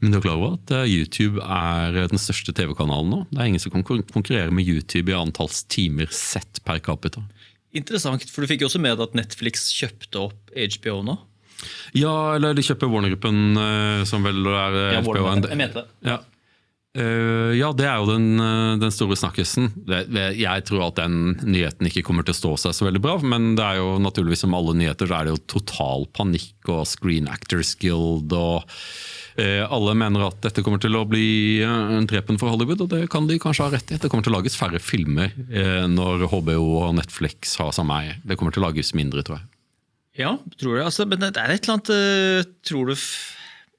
Men du er klar over at YouTube er den største TV-kanalen nå? Det er ingen som kan konkurrere med YouTube i antalls timer sett per capita. Interessant, for du fikk jo også med at Netflix kjøpte opp HBO nå. Ja, eller de kjøper Warner-gruppen, som vel er HBO. Jeg mente det. Ja. Ja, det er jo den store snakkesen. Jeg tror at den nyheten ikke kommer til å stå seg så veldig bra, men det er jo naturligvis som alle nyheter, så er det jo total panikk og Screen Actors Guild, og alle mener at dette kommer til å bli en drepen for Hollywood, og det kan de kanskje ha rett i. Det kommer til å lages færre filmer når HBO og Netflix har samme eie. Det kommer til å lages mindre, tror jeg. Ja, tror jeg. Altså, men det er et eller annet, tror du...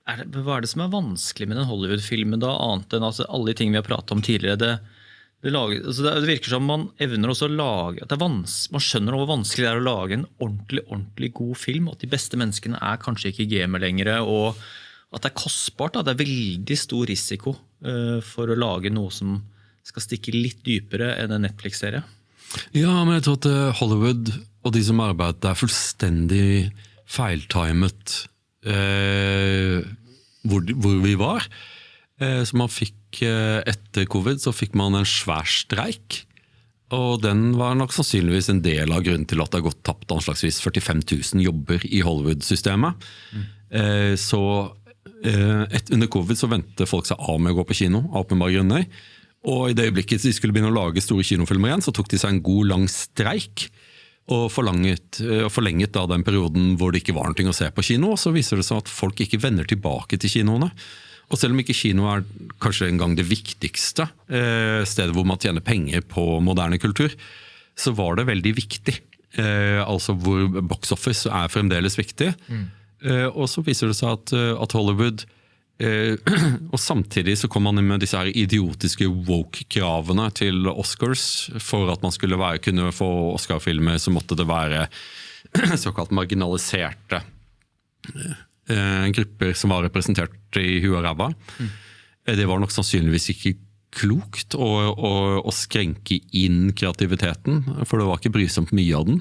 Hva er det som er vanskelig med den Hollywood-filmen da, annet enn altså, alle de ting vi har pratet om tidligere? Det virker som man evner også å lage, at man skjønner hvor vanskelig det er å lage en ordentlig god film, at de beste menneskene er kanskje ikke gamer lenger, og at det er kostbart. Da. Det er veldig stor risiko for å lage noe som skal stikke litt dypere enn en Netflix-serie. Ja, men jeg tror at Hollywood og de som arbeider er fullstendig feiltimet hvor vi var. Så man fikk etter covid så fikk man en svær streik, og den var nok sannsynligvis en del av grunnen til at det har gått tapt anslagsvis 45 000 jobber i Hollywood-systemet. Så under covid så ventet folk seg av med å gå på kino av åpenbare grunner, og i det øyeblikket de skulle begynne å lage store kinofilmer igjen, så tok de seg en god lang streik og forlenget da den perioden hvor det ikke var noe å se på kino, og så viser det seg at folk ikke vender tilbake til kinoene. Og selv om ikke kino er kanskje en gang det viktigste stedet hvor man tjener penger på moderne kultur, så var det veldig viktig. Altså hvor box office er fremdeles viktig. Og så viser det seg at Hollywood og samtidig så kom man inn med disse her idiotiske woke-kravene til Oscars. For at man skulle kunne få Oscar-filmer så måtte det være såkalt marginaliserte grupper som var representert i huet og ræva. Det var nok sannsynligvis ikke klokt å skrenke inn kreativiteten, for det var ikke brysomt mye av den.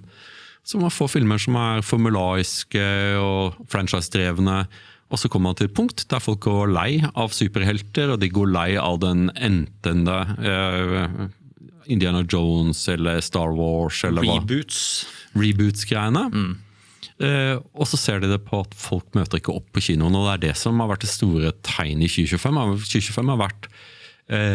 Så man får filmer som er formulaiske og franchise-drevne, og så kommer man til et punkt der folk går lei av superhelter, og de går lei av den entende Indiana Jones eller Star Wars eller Reboots-greiene. Og så ser de det på at folk møter ikke opp på kinoen, og det er det som har vært det store tegnet i 2025. 2025 har vært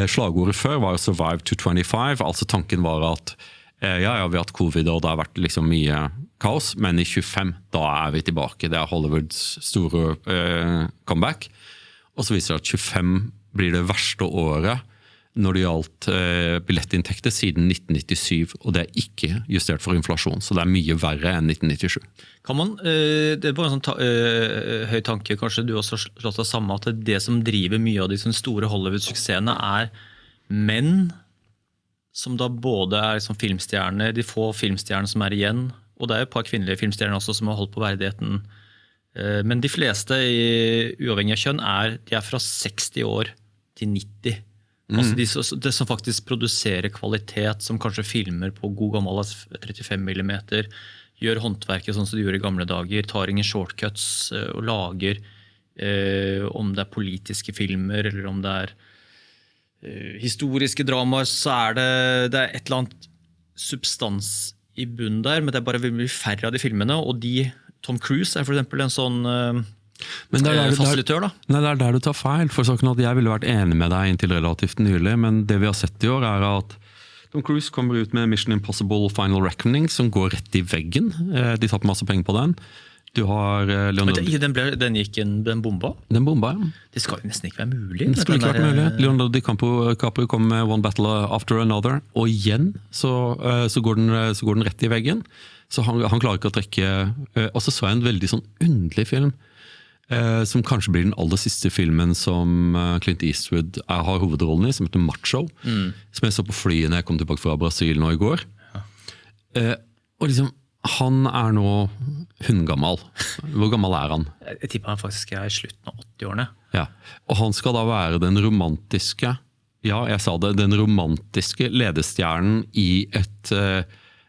slagordet før var jo Survive to 25, altså tanken var at vi har hatt covid og det har vært liksom mye kaos, men i 25 da er vi tilbake. Det er Hollywoods store comeback, og så viser det at 25 blir det verste året når det gjaldt billettinntekter siden 1997, og det er ikke justert for inflasjon, så det er mye verre enn 1997. Kan man, det er bare en sånn høy tanke, kanskje du også har slått deg sammen, at det som driver mye av de store Hollywood-suksessene er menn som da både er liksom filmstjerner, de få filmstjernene som er igjen, og det er et par kvinnelige filmstjerner også som har holdt på verdigheten. Men de fleste, uavhengig av kjønn, de er fra 60 år til 90. Altså det som faktisk produserer kvalitet, som kanskje filmer på god gammel 35 mm, gjør håndverket sånn som de gjorde i gamle dager, tar ingen shortcuts og lager, om det er politiske filmer, eller om det er historiske dramaer, så er det er et eller annet substans i bunnen der, men det er bare veldig færre av de filmene, og Tom Cruise er for eksempel en sånn fasilitør da. Nei, det er der du tar feil, for saken at jeg ville vært enig med deg inntil relativt nylig, men det vi har sett i år er at Tom Cruise kommer ut med Mission Impossible Final Reckoning, som går rett i veggen. De tatt masse penger på den. Du har den bomba? Den bomba, ja. Det skal jo nesten ikke være mulig. Det skal ikke være mulig. Leonardo DiCaprio kom med One Battle After Another, og igjen så går den rett i veggen. Så han klarer ikke å trekke. Og så jeg en veldig sånn underlig film, som kanskje blir den aller siste filmen som Clint Eastwood har hovedrollen i, som heter Macho, som jeg så på flyet når jeg kom tilbake fra Brasil nå i går. Ja. Og liksom, han er nå hundgammal. Hvor gammel er han? Jeg tipper han faktisk er i slutten av 80-årene. Ja, og han skal da være den romantiske, den romantiske ledestjernen i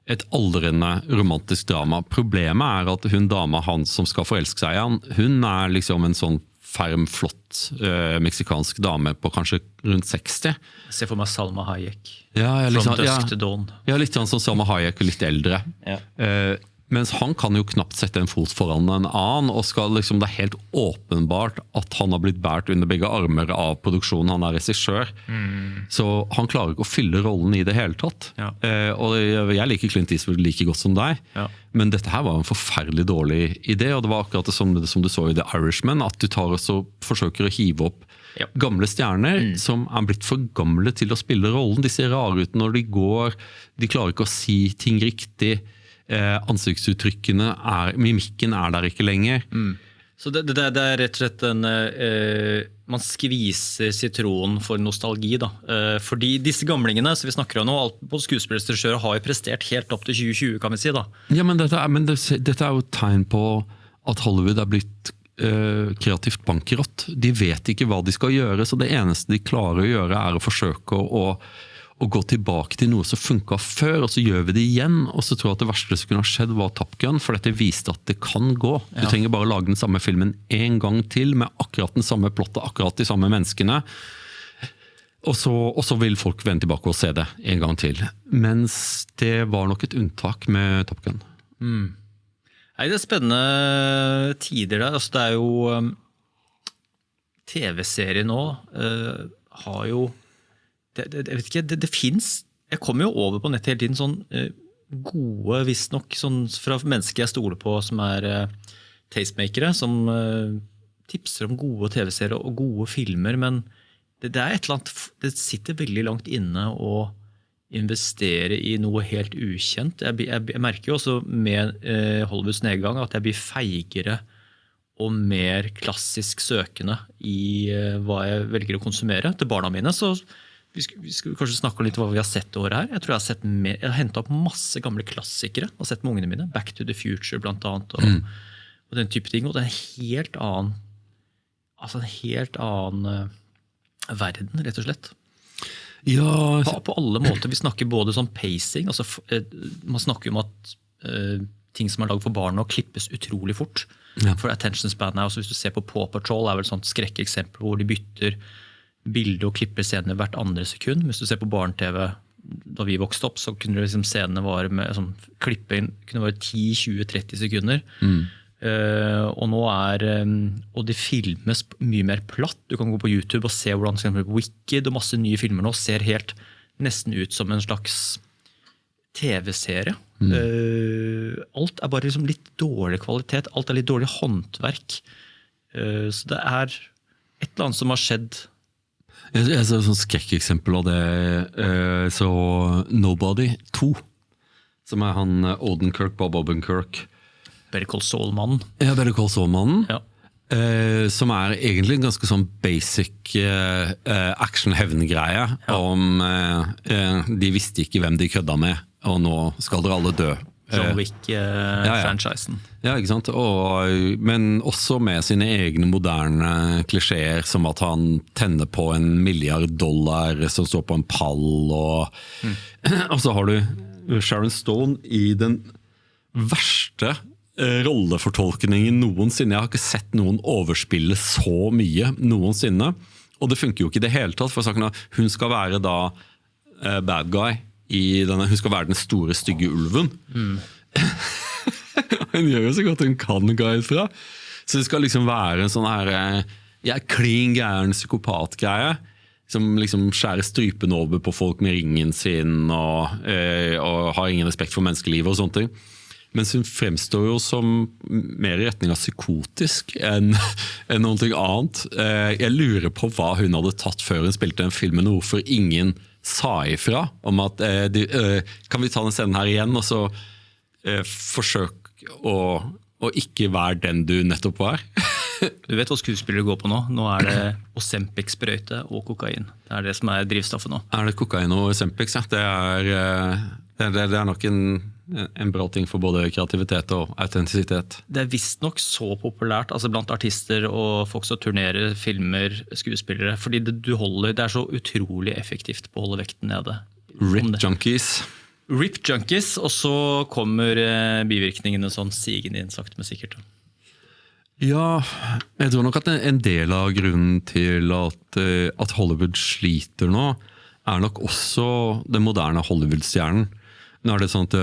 et aldrende romantisk drama. Problemet er at hun dama han som skal forelske seg i han, hun er liksom en sånn ferm, flott meksikansk dame på kanskje rundt 60. Jeg ser for meg Salma Hayek. Ja, From Dusk to Dawn. Ja, litt sånn som Salma Hayek, litt eldre. Ja. Mens han kan jo knapt sette en fot foran en annen, og skal liksom, det er helt åpenbart at han har blitt bært under begge armer av produksjonen, han er regissør. Så han klarer ikke å fylle rollen i det hele tatt. Ja. Og jeg liker Clint Eastwood like godt som deg, men dette her var en forferdelig dårlig idé, og det var akkurat det som du så i The Irishman, at du tar og så forsøker å hive opp gamle stjerner som er blitt for gamle til å spille rollen. De ser rare ut når de går, de klarer ikke å si ting riktig, ansiktsuttrykkene mimikken er der ikke lenger. Så det er rett og slett man skviser sitronen for nostalgi da. Fordi disse gamlingene som vi snakker om nå, både skuespillersregissører har jo prestert helt opp til 2020 kan vi si da. Ja, men dette er jo et tegn på at Hollywood er blitt kreativt bankerott. De vet ikke hva de skal gjøre, så det eneste de klarer å gjøre er å forsøke å gå tilbake til noe som funket før, og så gjør vi det igjen, og så tror jeg at det verste som kunne ha skjedd var Top Gun, for dette viste at det kan gå. Du trenger bare lage den samme filmen en gang til, med akkurat den samme plottet, akkurat de samme menneskene, og så vil folk vende tilbake og se det en gang til. Mens det var nok et unntak med Top Gun. Nei, det er spennende tider der. Altså, det er jo TV-serier nå har jo jeg vet ikke, det finnes, jeg kommer jo over på nettet hele tiden sånn gode, visst nok, sånn fra mennesker jeg stoler på som tastemakere, som tipser om gode TV-serier og gode filmer, men det er et eller annet, det sitter veldig langt inne å investere i noe helt ukjent. Jeg merker jo også med Hollywoods nedgang at jeg blir feigere og mer klassisk søkende i hva jeg velger å konsumere. Til barna mine så vi skal kanskje snakke litt om hva vi har sett i året her. Jeg tror jeg har hentet opp masse gamle klassikere og sett med ungene mine. Back to the Future blant annet, og den type ting. Og det er en helt annen verden, rett og slett. Ja, på alle måter. Vi snakker både sånn pacing, altså, man snakker om at ting som er laget for barn nå klippes utrolig fort. For attention span er også, hvis du ser på Paw Patrol, er vel et sånt skrekkeksempel hvor de bytter bilde og klipper scener hvert andre sekund. Hvis du ser på barne-TV da vi vokste opp, så kunne liksom scenene vare med sånn, klippe inn, kunne være 10, 20, 30 sekunder. Og nå og det filmes mye mer platt. Du kan gå på YouTube og se hvordan for eksempel Wicked og masse nye filmer nå ser helt nesten ut som en slags TV-serie. Alt er bare liksom litt dårlig kvalitet, alt er litt dårlig håndverk. Så det er et eller annet som har skjedd. Jeg ser et sånt skrekkeksempel av det, så Nobody 2, som er han Odenkirk, Bob Odenkirk. Better Call Saul-mannen. Ja, Better Call Saul-mannen. Ja. Som er egentlig en ganske sånn basic action-hevn-greie, om de visste ikke hvem de kødda med, og nå skal dere alle dø. John Wick-franchisen. Ja, ikke sant? Men også med sine egne moderne klisjeer, som at han tenner på $1 milliard som står på en pall, og så har du Sharon Stone i den verste rollefortolkningen noensinne. Jeg har ikke sett noen overspille så mye noensinne, og det funker jo ikke i det hele tatt, for hun skal være da bad guy, hun skal være den store stygge ulven. Hun gjør jo så godt hun kan gå ut fra. Så det skal liksom være en sånn her clean gæren psykopat-greie, som liksom skjærer strypen over på folk med ringen sin, og har ingen respekt for menneskelivet og sånne ting. Mens hun fremstår jo som mer i retning av psykotisk enn noe annet. Jeg lurer på hva hun hadde tatt før hun spilte en film, og hvorfor ingen sa ifra om at kan vi ta den scenen her igjen, og så forsøk å ikke være den du nettopp var. Du vet hva skuespillere går på nå? Nå er det Ozempic-sprøyte og kokain. Det er det som er drivstoffet nå. Er det kokain og Ozempic? Det er nok en bra ting for både kreativitet og autentisitet. Det er visst nok så populært, altså blant artister og folk som turnerer, filmer, skuespillere, fordi det er så utrolig effektivt på å holde vekten nede. Rip junkies, og så kommer bivirkningene sånn sigende inn, sakte men sikkert. Ja, jeg tror nok at en del av grunnen til at Hollywood sliter nå, er nok også den moderne Hollywood-stjernen. Nå er det sånn at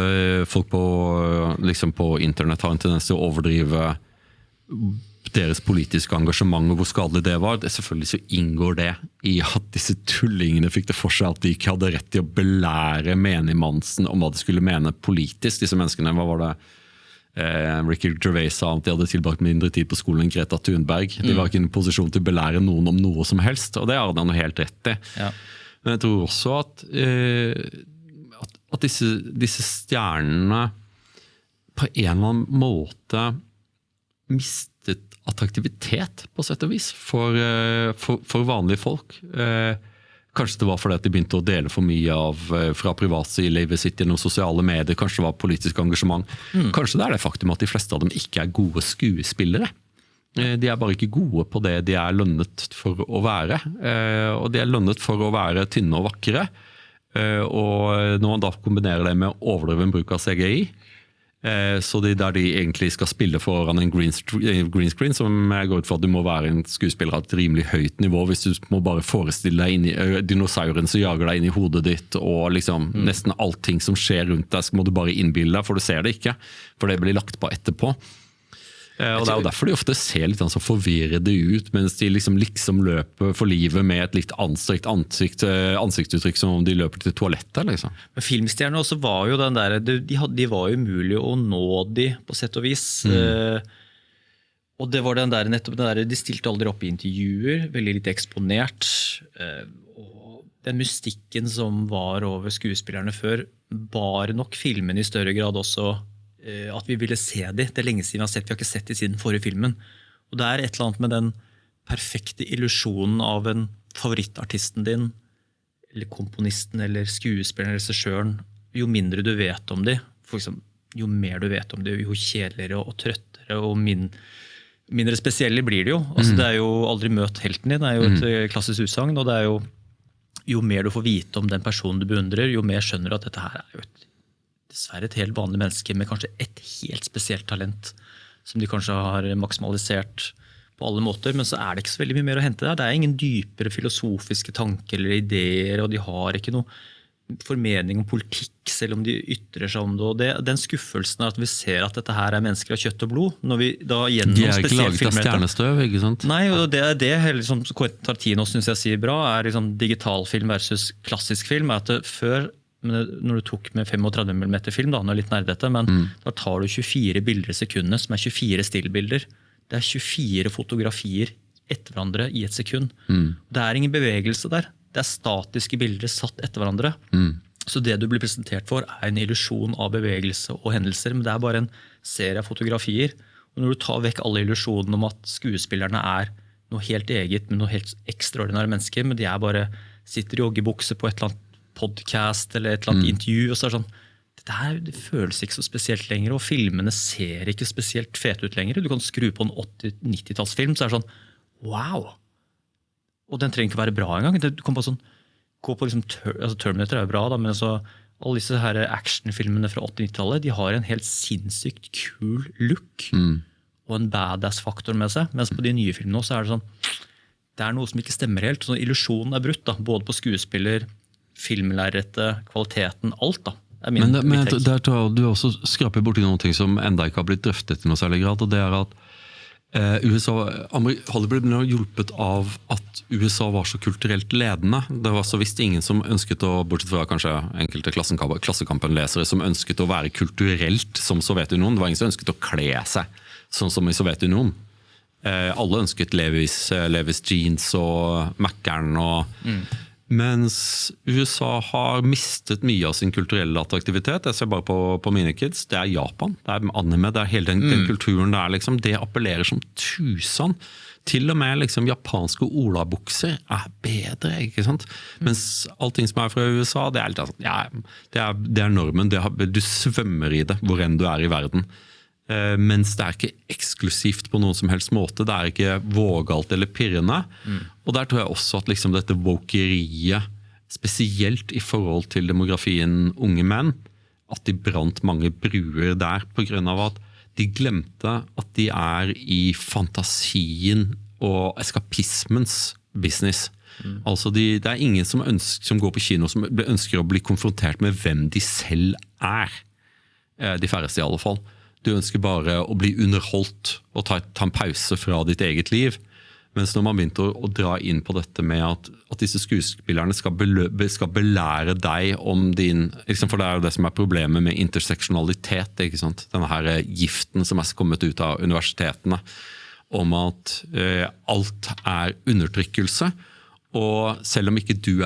folk på internett har en tendens til å overdrive deres politiske engasjement og hvor skadelig det var. Selvfølgelig så inngår det i at disse tullingene fikk det for seg at de ikke hadde rett til å belære menigmannsen om hva de skulle mene politisk. Disse menneskene, hva var det? Ricky Gervais sa at de hadde tilbrakt mindre tid på skolen enn Greta Thunberg. De var ikke i en posisjon til å belære noen om noe som helst, og det har han jo helt rett i. Ja. Men jeg tror også at disse stjernene på en eller annen måte mistet attraktivitet på sett og vis for vanlige folk. Kanskje det var fordi at de begynte å dele for mye fra privatlivet sitt gjennom sosiale medier, kanskje det var politisk engasjement. Kanskje det er det faktum at de fleste av dem ikke er gode skuespillere. De er bare ikke gode på det de er lønnet for å være. Og de er lønnet for å være tynne og vakre. Og når man da kombinerer det med overdreven bruk av CGI, så der de egentlig skal spille foran en green screen, som jeg går ut for at du må være en skuespiller av et rimelig høyt nivå, hvis du må bare forestille deg inn i dinosauren som jager deg inn i hodet ditt, og liksom nesten allting som skjer rundt deg må du bare innbille deg, for du ser det ikke, for det blir lagt på etterpå. Og det er jo derfor de ofte ser litt så forvirrede ut, mens de liksom løper for livet med et litt anstrekt ansiktsuttrykk som om de løper til toalettet. Liksom. Men filmstjerne også var jo den der, de var jo umulig å nå de på sett og vis. Og det var nettopp den der, de stilte aldri opp i intervjuer, veldig litt eksponert. Og den mystikken som var over skuespillerne før, bar nok filmen i større grad også at vi ville se de. Det er lenge siden vi har ikke sett de siden forrige filmen. Og det er et eller annet med den perfekte illusjonen av en favorittartisten din, eller komponisten, eller skuespilleren, eller regissøren. Jo mindre du vet om de, for eksempel, jo mer du vet om de, jo kjedeligere og trøttere og mindre spesielle blir det jo. Altså, det er jo aldri møt helten din, det er jo et klassisk utsagn, og det er jo mer du får vite om den personen du beundrer, jo mer skjønner du at dette her er jo dessverre et helt vanlig menneske med kanskje et helt spesielt talent som de kanskje har maksimalisert på alle måter, men så er det ikke så veldig mye mer å hente der. Det er ingen dypere filosofiske tanker eller ideer, og de har ikke noe formening om politikk, selv om de ytrer seg om det. Og den skuffelsen er at vi ser at dette her er mennesker av kjøtt og blod, når vi da gjennom de er ikke laget av stjernestøv, ikke sant? Nei, og det liksom, Quentin Tarantino synes jeg sier bra, er liksom digitalfilm versus klassisk film, er at før når du tok med 35 mm film, da, nå er litt nerdete, men da tar du 24 bilder i sekundet, som er 24 stillbilder. Det er 24 fotografier etter hverandre i et sekund. Det er ingen bevegelse der. Det er statiske bilder satt etter hverandre. Så det du blir presentert for er en illusjon av bevegelse og hendelser, men det er bare en serie av fotografier. Og når du tar vekk alle illusjonene om at skuespillerne er noe helt eget, med noe helt ekstraordinære mennesker, men de er bare sitter i joggebukse på et eller annet podcast eller et eller annet intervju, og så er det sånn, det føles ikke så spesielt lenger, og filmene ser ikke spesielt fete ut lenger. Du kan skru på en 80-90-tallsfilm, så er det sånn, wow! Og den trenger ikke være bra engang. Du kan bare sånn, gå på liksom, Terminator er jo bra, da, men altså, alle disse her actionfilmene fra 80-90-tallet, de har en helt sinnssykt kul look, og en badass-faktor med seg, mens på de nye filmene også er det sånn, det er noe som ikke stemmer helt, så illusjonen er brutt, da, både på skuespiller, filmlærerrette, kvaliteten, alt da. Men der tror jeg du også skraper borti noen ting som enda ikke har blitt drøftet i noe særlig grad, og det er at Hollywood ble hjulpet av at USA var så kulturelt ledende. Det var så visst ingen som ønsket å, bortsett fra kanskje enkelte Klassekampen-lesere, som ønsket å være kulturelt som Sovjetunionen. Det var ingen som ønsket å kle seg sånn som i Sovjetunionen. Alle ønsket Levis jeans og Mac-eren og mens USA har mistet mye av sin kulturelle attraktivitet. Jeg ser bare på mine kids. Det er Japan, det er anime, det er hele den kulturen der. Liksom, det appellerer som tusen. Til og med liksom, japanske olabukser er bedre, ikke sant? Mens allting som er fra USA, det er, litt, ja, det er normen. Du svømmer i det, hvor enn du er i verden. Mens det er ikke eksklusivt på noen som helst måte. Det er ikke vågalt eller pirrende. Og der tror jeg også at liksom dette wokeriet, spesielt i forhold til demografien unge menn, at de brant mange bruer der på grunn av at de glemte at de i fantasien og eskapismens business. Altså det ingen som går på kino som ønsker å bli konfrontert med hvem de selv de færreste i alle fall. Du ønsker bare å bli underholdt og ta en pause fra ditt eget liv. Mens når man begynte å dra inn på dette med at disse skuespillerne skal belære deg om din, for det jo det som problemet med interseksjonalitet, ikke sant? Denne her giften som kommet ut av universitetene, om at alt undertrykkelse, og selv om ikke du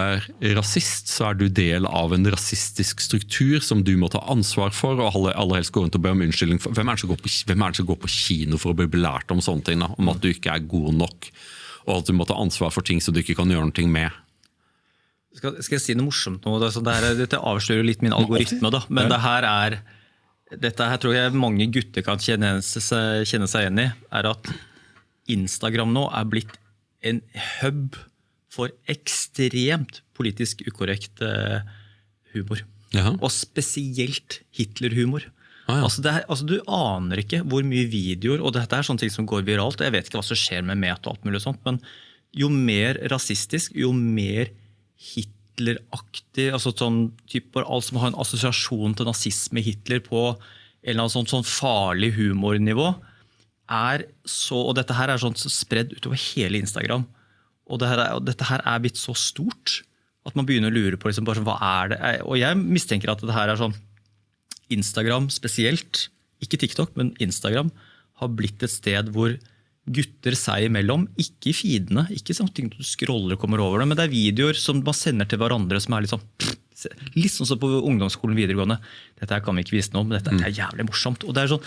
rasist, så du del av en rasistisk struktur som du må ta ansvar for, og aller helst gå rundt og be om unnskyldning for. Hvem det som går på kino for å bli belært om sånne ting, da? Om at du ikke god nok, og at du må ta ansvar for ting som du ikke kan gjøre noe med? Skal jeg si noe morsomt nå? Dette avslører litt min algoritme, da. Men dette her tror jeg mange gutter kan kjenne seg igjen i, at Instagram nå blitt en hub for ekstremt politisk ukorrekt humor. Jaha. Og spesielt Hitler-humor. Ah, ja. Du aner ikke hvor mye videoer, og dette sånne ting som går viralt, og jeg vet ikke hva som skjer med Met og alt mulig sånt, men jo mer rasistisk, jo mer Hitler-aktig, altså alt som har en assosiasjon til nazisme Hitler på en eller annen sånn farlig humornivå, og dette her sånn spredd utover hele Instagram. Og dette her blitt så stort at man begynner å lure på liksom, bare, hva det? Og jeg mistenker at dette her sånn Instagram spesielt, ikke TikTok, men Instagram har blitt et sted hvor gutter seg imellom, ikke i feedene, ikke sånn ting du scroller og kommer over det, men det videoer som man sender til hverandre som litt sånn som på ungdomsskolen videregående. Dette her kan vi ikke vise noe, men dette jævlig morsomt. Og det sånn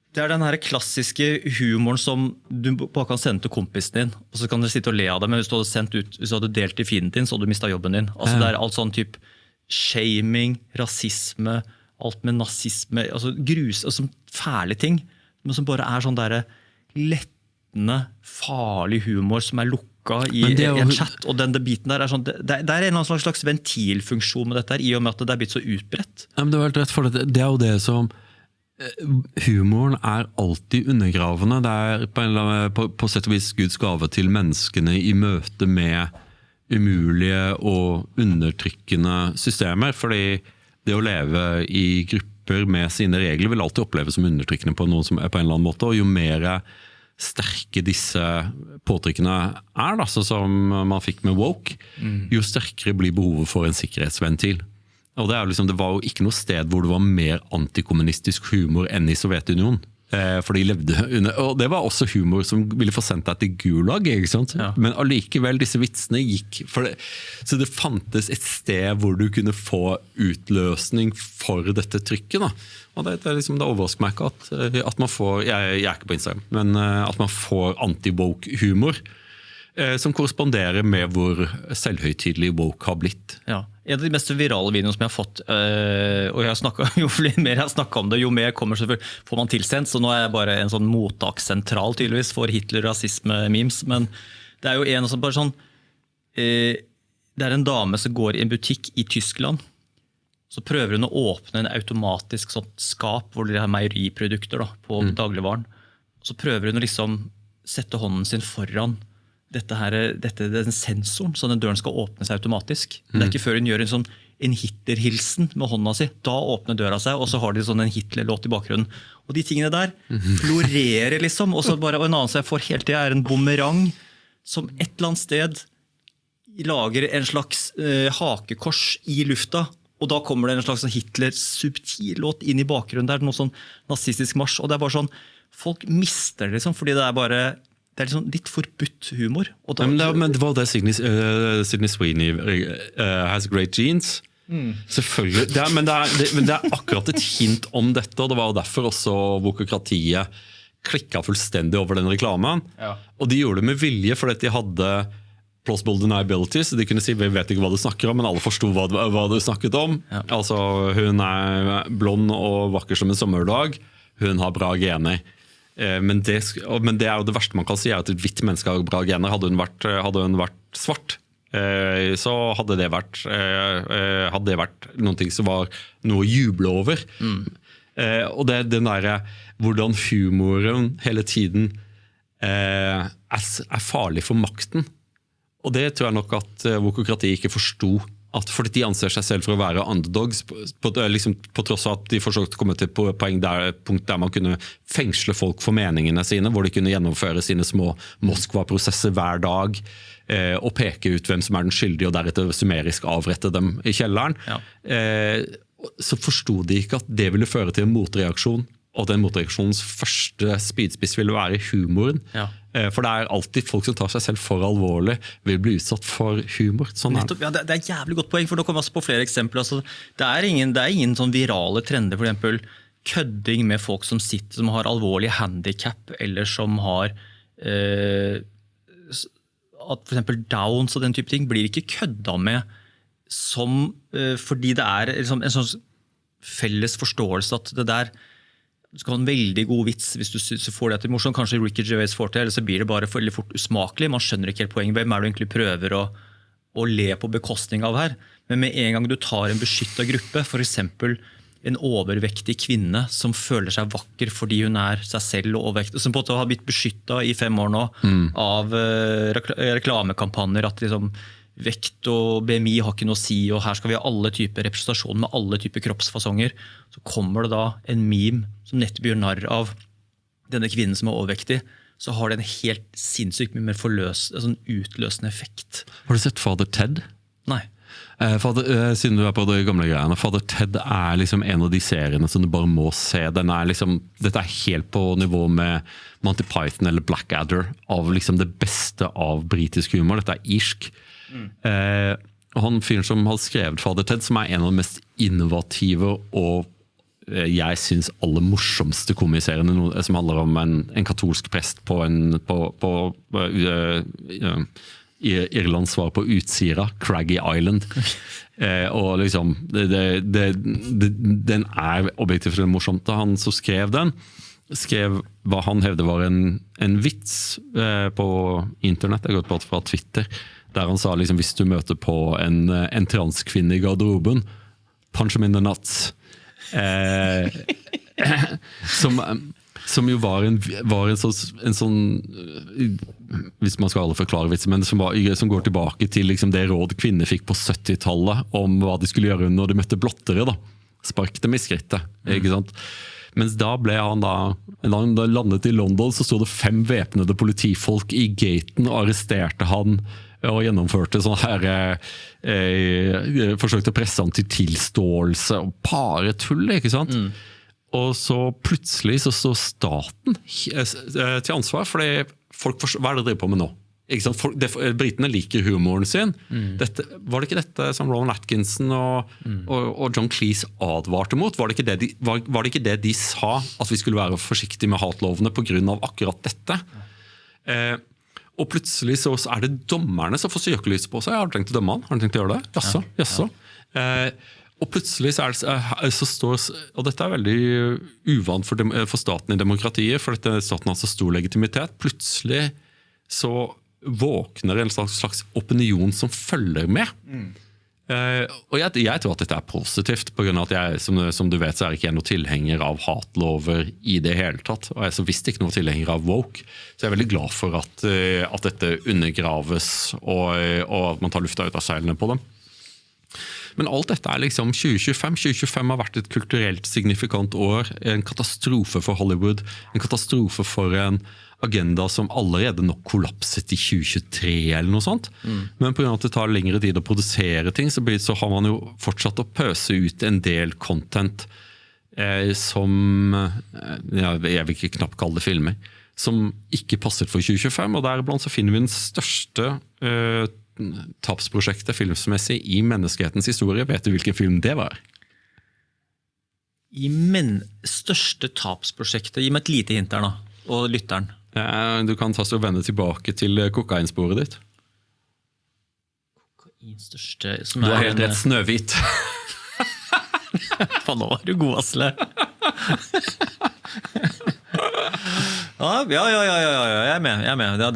det den her klassiske humoren som du bare kan sende til kompisen din, og så kan du sitte og le av det, men hvis du hadde delt i feeden din, så hadde du mistet jobben din. Altså det alt sånn type shaming, rasisme, alt med nazisme, altså altså fæle ting, men som bare sånn der lettende, farlig humor som lukka i en chat, og den biten der sånn, det en eller annen slags ventilfunksjon med dette her, i og med at det blitt så utbredt. Ja, men det var helt rett, for det jo det som humoren alltid undergravende. Det på sett og vis Guds gave til menneskene i møte med umulige og undertrykkende systemer, fordi det å leve i grupper med sine regler vil alltid oppleves som undertrykkende på noen som på en eller annen måte, og jo mer sterke disse påtrykkene da, sånn som man fikk med woke, jo sterkere blir behovet for en sikkerhetsventil. Og det var jo ikke noe sted hvor det var mer antikommunistisk humor enn i Sovjetunionen. For de levde under, og det var også humor som ville få sendt deg til Gulag, ikke sant? Ja. Men allikevel, disse vitsene gikk, så det fantes et sted hvor du kunne få utløsning for dette trykket. Da. Og det overrasker meg ikke at man får, jeg ikke på Instagram, men at man får anti-woke humor, som korresponderer med hvor selvhøytidelig woke har blitt. Ja. En av de mest virale videoene som jeg har fått, og jo mer jeg har snakket om det, jo mer får man tilsendt, så nå jeg bare en sånn mottakssentral tydeligvis for Hitler-rasisme-memes, men det jo en som bare sånn, det en dame som går i en butikk i Tyskland, så prøver hun å åpne en automatisk sånn skap hvor det meieriprodukter da, på dagligvaren, så prøver hun å liksom sette hånden sin foran den sensoren, så den døren skal åpne seg automatisk. Det ikke før hun gjør en Hitler-hilsen med hånda si. Da åpner døra seg, og så har de sånn en Hitler-låt i bakgrunnen. Og de tingene der florerer liksom, og så bare en annen som jeg får helt til en bumerang som et eller annet sted lager en slags hakekors i lufta, og da kommer det en slags Hitler-subtil-låt inn i bakgrunnen. Det noe sånn nazistisk marsj, og det bare sånn, folk mister det liksom, fordi det bare det liksom litt forbudt humor. Men det var det Sydney Sweeney has great genes. Selvfølgelig. Men det akkurat et hint om dette, og det var jo derfor også Vokokratiet klikket fullstendig over den reklamen. Ja. Og de gjorde det med vilje, fordi de hadde plausible deniability, så de kunne si, vi vet ikke hva du snakker om, men alle forstod hva du snakket om. Ja. Altså, hun blond og vakker som en sommerdag, hun har bra gener. Men det jo det verste man kan si, at et hvitt menneske har bra gener. Hadde hun vært svart, så hadde det vært noe som var noe å juble over. Og det den der, hvordan humoren hele tiden er farlig for makten. Og det tror jeg nok at Wokokratiet ikke forstod. Fordi de anser seg selv for å være underdogs, på tross av at de forsøkte å komme til et punkt der man kunne fengsle folk for meningene sine, hvor de kunne gjennomføre sine små Moskva-prosesser hver dag, og peke ut hvem som den skyldige, og deretter summerisk avrette dem i kjelleren. Ja. Så forstod de ikke at det ville føre til en motreaksjon, og den motreaksjonens første spydspiss ville være humoren. Ja. For det alltid folk som tar seg selv for alvorlig, vil bli utsatt for humor. Sånn Nettopp, ja, det et jævlig godt poeng, for nå kommer vi på flere eksempler. Altså, det er ingen sånn virale trender, for eksempel kødding med folk som sitter, som har alvorlig handicap, eller som har at for eksempel Downs og den type ting, blir ikke kødda med som, fordi det liksom, en sånn felles forståelse at det der du skal ha en veldig god vits hvis du får det til morsomt. Kanskje Ricky Gervais får til, eller så blir det bare veldig fort usmakelig. Man skjønner ikke helt poenget. Hvem du egentlig prøver å le på bekostning av her? Men med en gang du tar en beskyttet gruppe, for eksempel en overvektig kvinne som føler seg vakker fordi hun seg selv og overvektig, som på en måte har blitt beskyttet i 5 år nå av reklamekampanjer, at liksom vekt og BMI har ikke noe å si, og her skal vi ha alle typer representasjon med alle typer kroppsfasonger. Så kommer det da en meme som nettopp gjør narr av denne kvinnen som overvektig, så har det en helt sinnssykt mye mer sånn utløsende effekt. Har du sett Father Ted? Nei. Siden du på de gamle greiene, Father Ted liksom en av de seriene som du bare må se. Dette helt på nivå med Monty Python eller Blackadder, av liksom det beste av britisk humor. Dette irsk. Han fyren som har skrevet Father Ted, som en av de mest innovative og jeg synes aller morsomste komiseriene, som handler om en katolsk prest på Irlands svar på Utsira, Craggy Island. Og liksom den objektivt morsomt. Han som skrev den, skrev hva han hevde var en vits på internett, jeg har gått på fra Twitter, der han sa liksom, hvis du møter på en transkvinne i garderoben, punch him in the nuts. Som jo var en sånn, hvis man skal alle forklare vitsen, men som går tilbake til liksom det råd kvinner fikk på 70-tallet om hva de skulle gjøre når de møtte blottere. Spark dem i skrittet, ikke sant? Mens da han landet i London, så stod det 5 væpnede politifolk i gaten og arresterte han og gjennomførte sånn her forsøkte å presse han til tilståelse og bare tull, ikke sant? Og så plutselig så står staten til ansvar, fordi folk hva det driver på med nå? Ikke sant? Britene liker humoren sin. Var det ikke dette som Rowan Atkinson og John Cleese advarte mot? Var det ikke det de sa, at vi skulle være forsiktige med hatlovene på grunn av akkurat dette? Og plutselig så det dommerne som får søkelys på seg. Har du tenkt å dømme han? Har du tenkt å gjøre det? Jaså. Og plutselig så står, og dette veldig uvant for staten i demokratiet, for dette staten har så stor legitimitet, plutselig så våkner en slags opinion som følger med. Og jeg tror at dette positivt, på grunn av at som du vet, så ikke jeg noen tilhenger av hatlover i det hele tatt, og jeg så visst ikke noen tilhenger av woke, så jeg veldig glad for at dette undergraves, og at man tar lufta ut av seilene på dem. Men alt dette liksom 2025. 2025 har vært et kulturelt signifikant år, en katastrofe for Hollywood, en katastrofe for en agenda som allerede nok kollapset i 2023 eller noe sånt. Men på grunn av at det tar lengre tid å produsere ting, så har man jo fortsatt å pøse ut en del content som, jeg vil ikke knapt kalle det filmer, som ikke passet for 2025, og deriblant så finner vi den største tapsprosjektet filmsmessig i menneskehetens historie. Vet du hvilken film det var? Største tapsprosjektet, gi meg et lite hint her nå, og lytteren. Du kan ta og vende tilbake til kokainsporet ditt. Kokainstørste som du har helt rett, Snøhvit. Faen, nå var du god, Asle. Ja, jeg er med. Ja,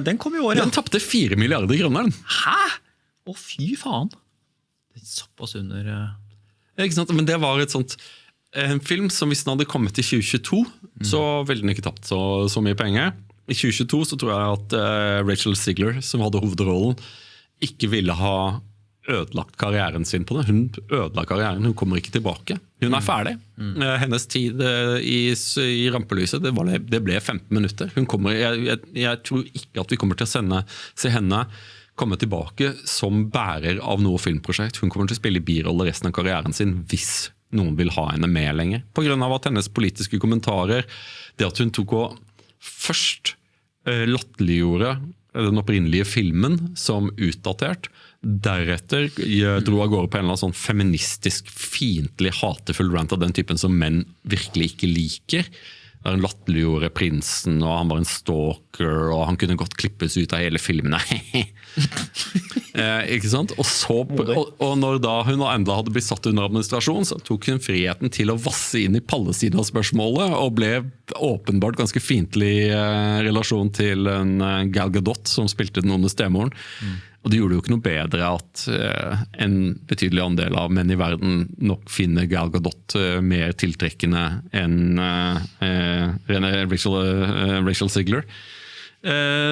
den kom i år, ja. Den tappte 4 milliarder kroner. Hæ? Å, fy faen. Det såpass under... Ikke sant? Men det var et sånt... en film som hvis den hadde kommet i 2022, så ville den ikke tapt så mye penger. I 2022 så tror jeg at Rachel Ziegler, som hadde hovedrollen, ikke ville ha ødelagt karrieren sin på det. Hun ødela karrieren, hun kommer ikke tilbake. Hun ferdig. Hennes tid i rampelyset, det ble 15 minutter. Hun kommer, jeg tror ikke at vi kommer til å se henne komme tilbake som bærer av noe filmprosjekt. Hun kommer til å spille birolle resten av karrieren sin hvis noen vil ha henne med lenger. På grunn av at hennes politiske kommentarer, det at hun tok og først latterliggjorde den opprinnelige filmen som utdatert, deretter dro av gårde på en eller annen sånn feministisk, fiendtlig, hatefull rant av den typen som menn virkelig ikke liker. Der han latterliggjorde prinsen, og han var en stalker, og han kunne godt klippes ut av hele filmen. Ikke sant? Og når da hun enda hadde blitt satt under administrasjon, så tok hun friheten til å vasse inn i Palestina-spørsmålet, og ble åpenbart ganske fiendtlig relasjon til en Gal Gadot, som spilte den onde stemoren. Og det gjorde jo ikke noe bedre at en betydelig andel av menn i verden nok finner Gal Gadot mer tiltrekkende enn Rachel Ziegler.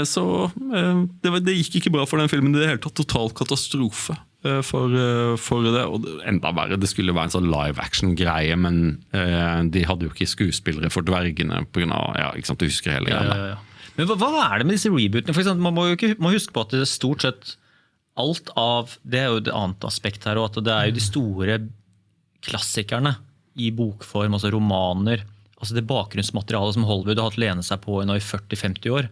Så det gikk ikke bra for den filmen. Det er helt total katastrofe for det. Og enda verre, det skulle være en sånn live action-greie, men de hadde jo ikke skuespillere for dvergene på grunn av, ikke sant, du husker hele greia. Ja. Men hva det med disse rebootene? For eksempel, man må huske på at det stort sett alt av, det jo et annet aspekt her, og at det jo de store klassikerne i bokform, altså romaner, altså det bakgrunnsmaterialet som Hollywood har hatt lene seg på nå i 40-50 år.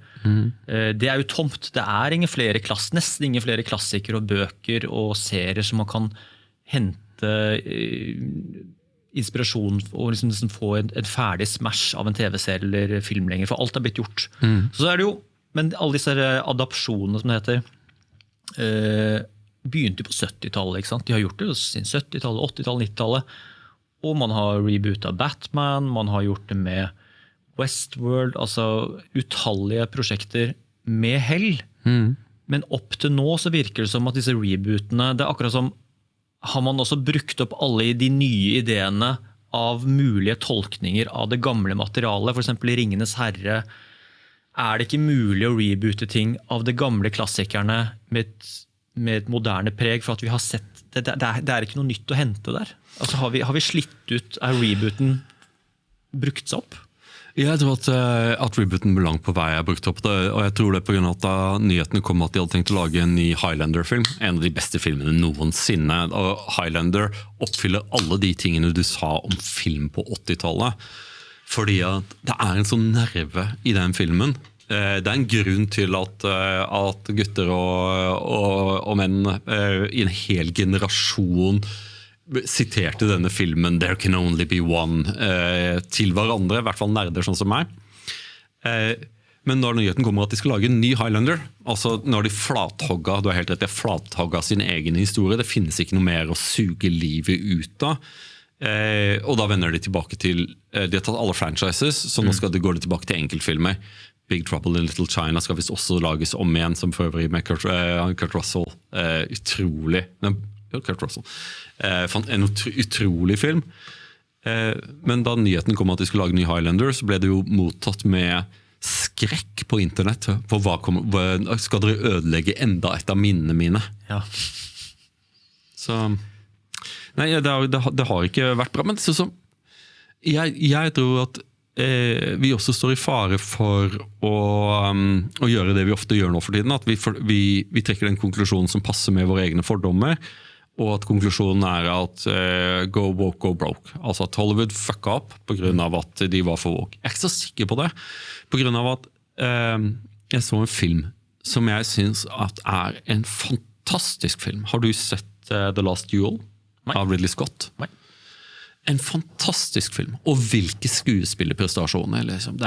Det jo tomt. Det nesten ingen flere klassikere og bøker og serier som man kan hente inspirasjon og liksom få en ferdig smash av en TV-serie eller film lenger, for alt blitt gjort. Så det jo, men alle disse adapsjonene som det heter, begynte jo på 70-tallet, ikke sant? De har gjort det siden 70-tallet, 80-tallet, 90-tallet, og man har rebootet Batman, man har gjort det med Westworld, altså utallige prosjekter med hell. Men opp til nå så virker det som at disse rebootene, det akkurat som har man også brukt opp alle de nye ideene av mulige tolkninger av det gamle materialet, for eksempel i Ringenes Herre. Det ikke mulig å reboote ting av de gamle klassikerne med et moderne preg, for at vi har sett, det ikke noe nytt å hente der? Altså har vi slitt ut, rebooten brukt seg opp? Jeg tror at rebooten langt på vei brukt opp det, og jeg tror det på grunn av at da nyhetene kom at de hadde tenkt å lage en ny Highlander-film, en av de beste filmene noensinne, og Highlander oppfyller alle de tingene du sa om film på 80-tallet, fordi at det en sånn nerve i den filmen. Det en grunn til at gutter og menn i en hel generasjon siterte denne filmen There Can Only Be One til hverandre, i hvert fall nerder sånn som meg. Men når nyheten kommer at de skal lage en ny Highlander, altså når de flathogga, du har helt rett, de flathogga sin egen historie, det finnes ikke noe mer å suge livet ut av, og da vender de tilbake til, de har tatt alle franchises, så nå går de tilbake til enkeltfilmer. Big Trouble in Little China skal visst også lages om igjen, som for øvrig med Kurt Russell, Kurt Russell. En utrolig film. Men da nyheten kom at de skulle lage ny Highlander, så ble det jo mottatt med skrekk på internett. Skal dere ødelegge enda et av minnene mine? Ja. Så nei, det har ikke vært bra. Men så, jeg tror at vi også står i fare for å gjøre det vi ofte gjør nå for tiden, at vi trekker den konklusjonen som passer med våre egne fordommer, og at konklusjonen at go woke, go broke. Altså at Hollywood fucka opp på grunn av at de var for woke. Jeg ikke så sikker på det, på grunn av at jeg så en film som jeg synes at en fantastisk film. Har du sett The Last Duel av Ridley Scott? Nei. En fantastisk film, og hvilke skuespillerprestasjoner. Liksom.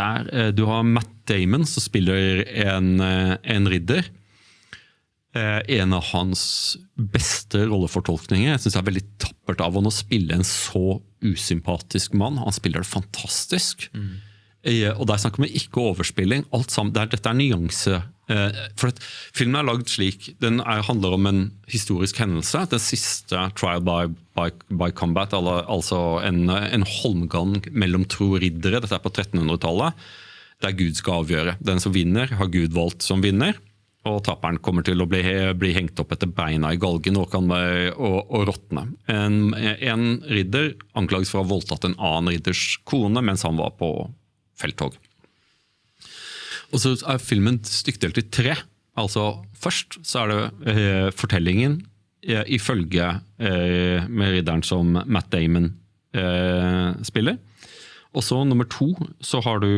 Du har Matt Damon som spiller en ridder. En av hans beste rollefortolkninger. Jeg synes det veldig tappert av han å spille en så usympatisk mann. Han spiller det fantastisk. Og der snakker vi ikke overspilling, alt sammen, dette nyanse. For at filmen laget slik, den handler om en historisk hendelse, den siste trial by combat, altså en holmgang mellom tro riddere, dette på 1300-tallet, der Gud skal avgjøre. Den som vinner har Gud valgt som vinner, og taperen kommer til å bli hengt opp etter beina i galgen og råtne. En ridder anklages for å ha voldtatt en annen ridders kone mens han var på felttog. Og så filmen stykkdelt i 3. Altså først så det fortellingen ifølge med ridderen som Matt Damon spiller. Og så nummer 2 så har du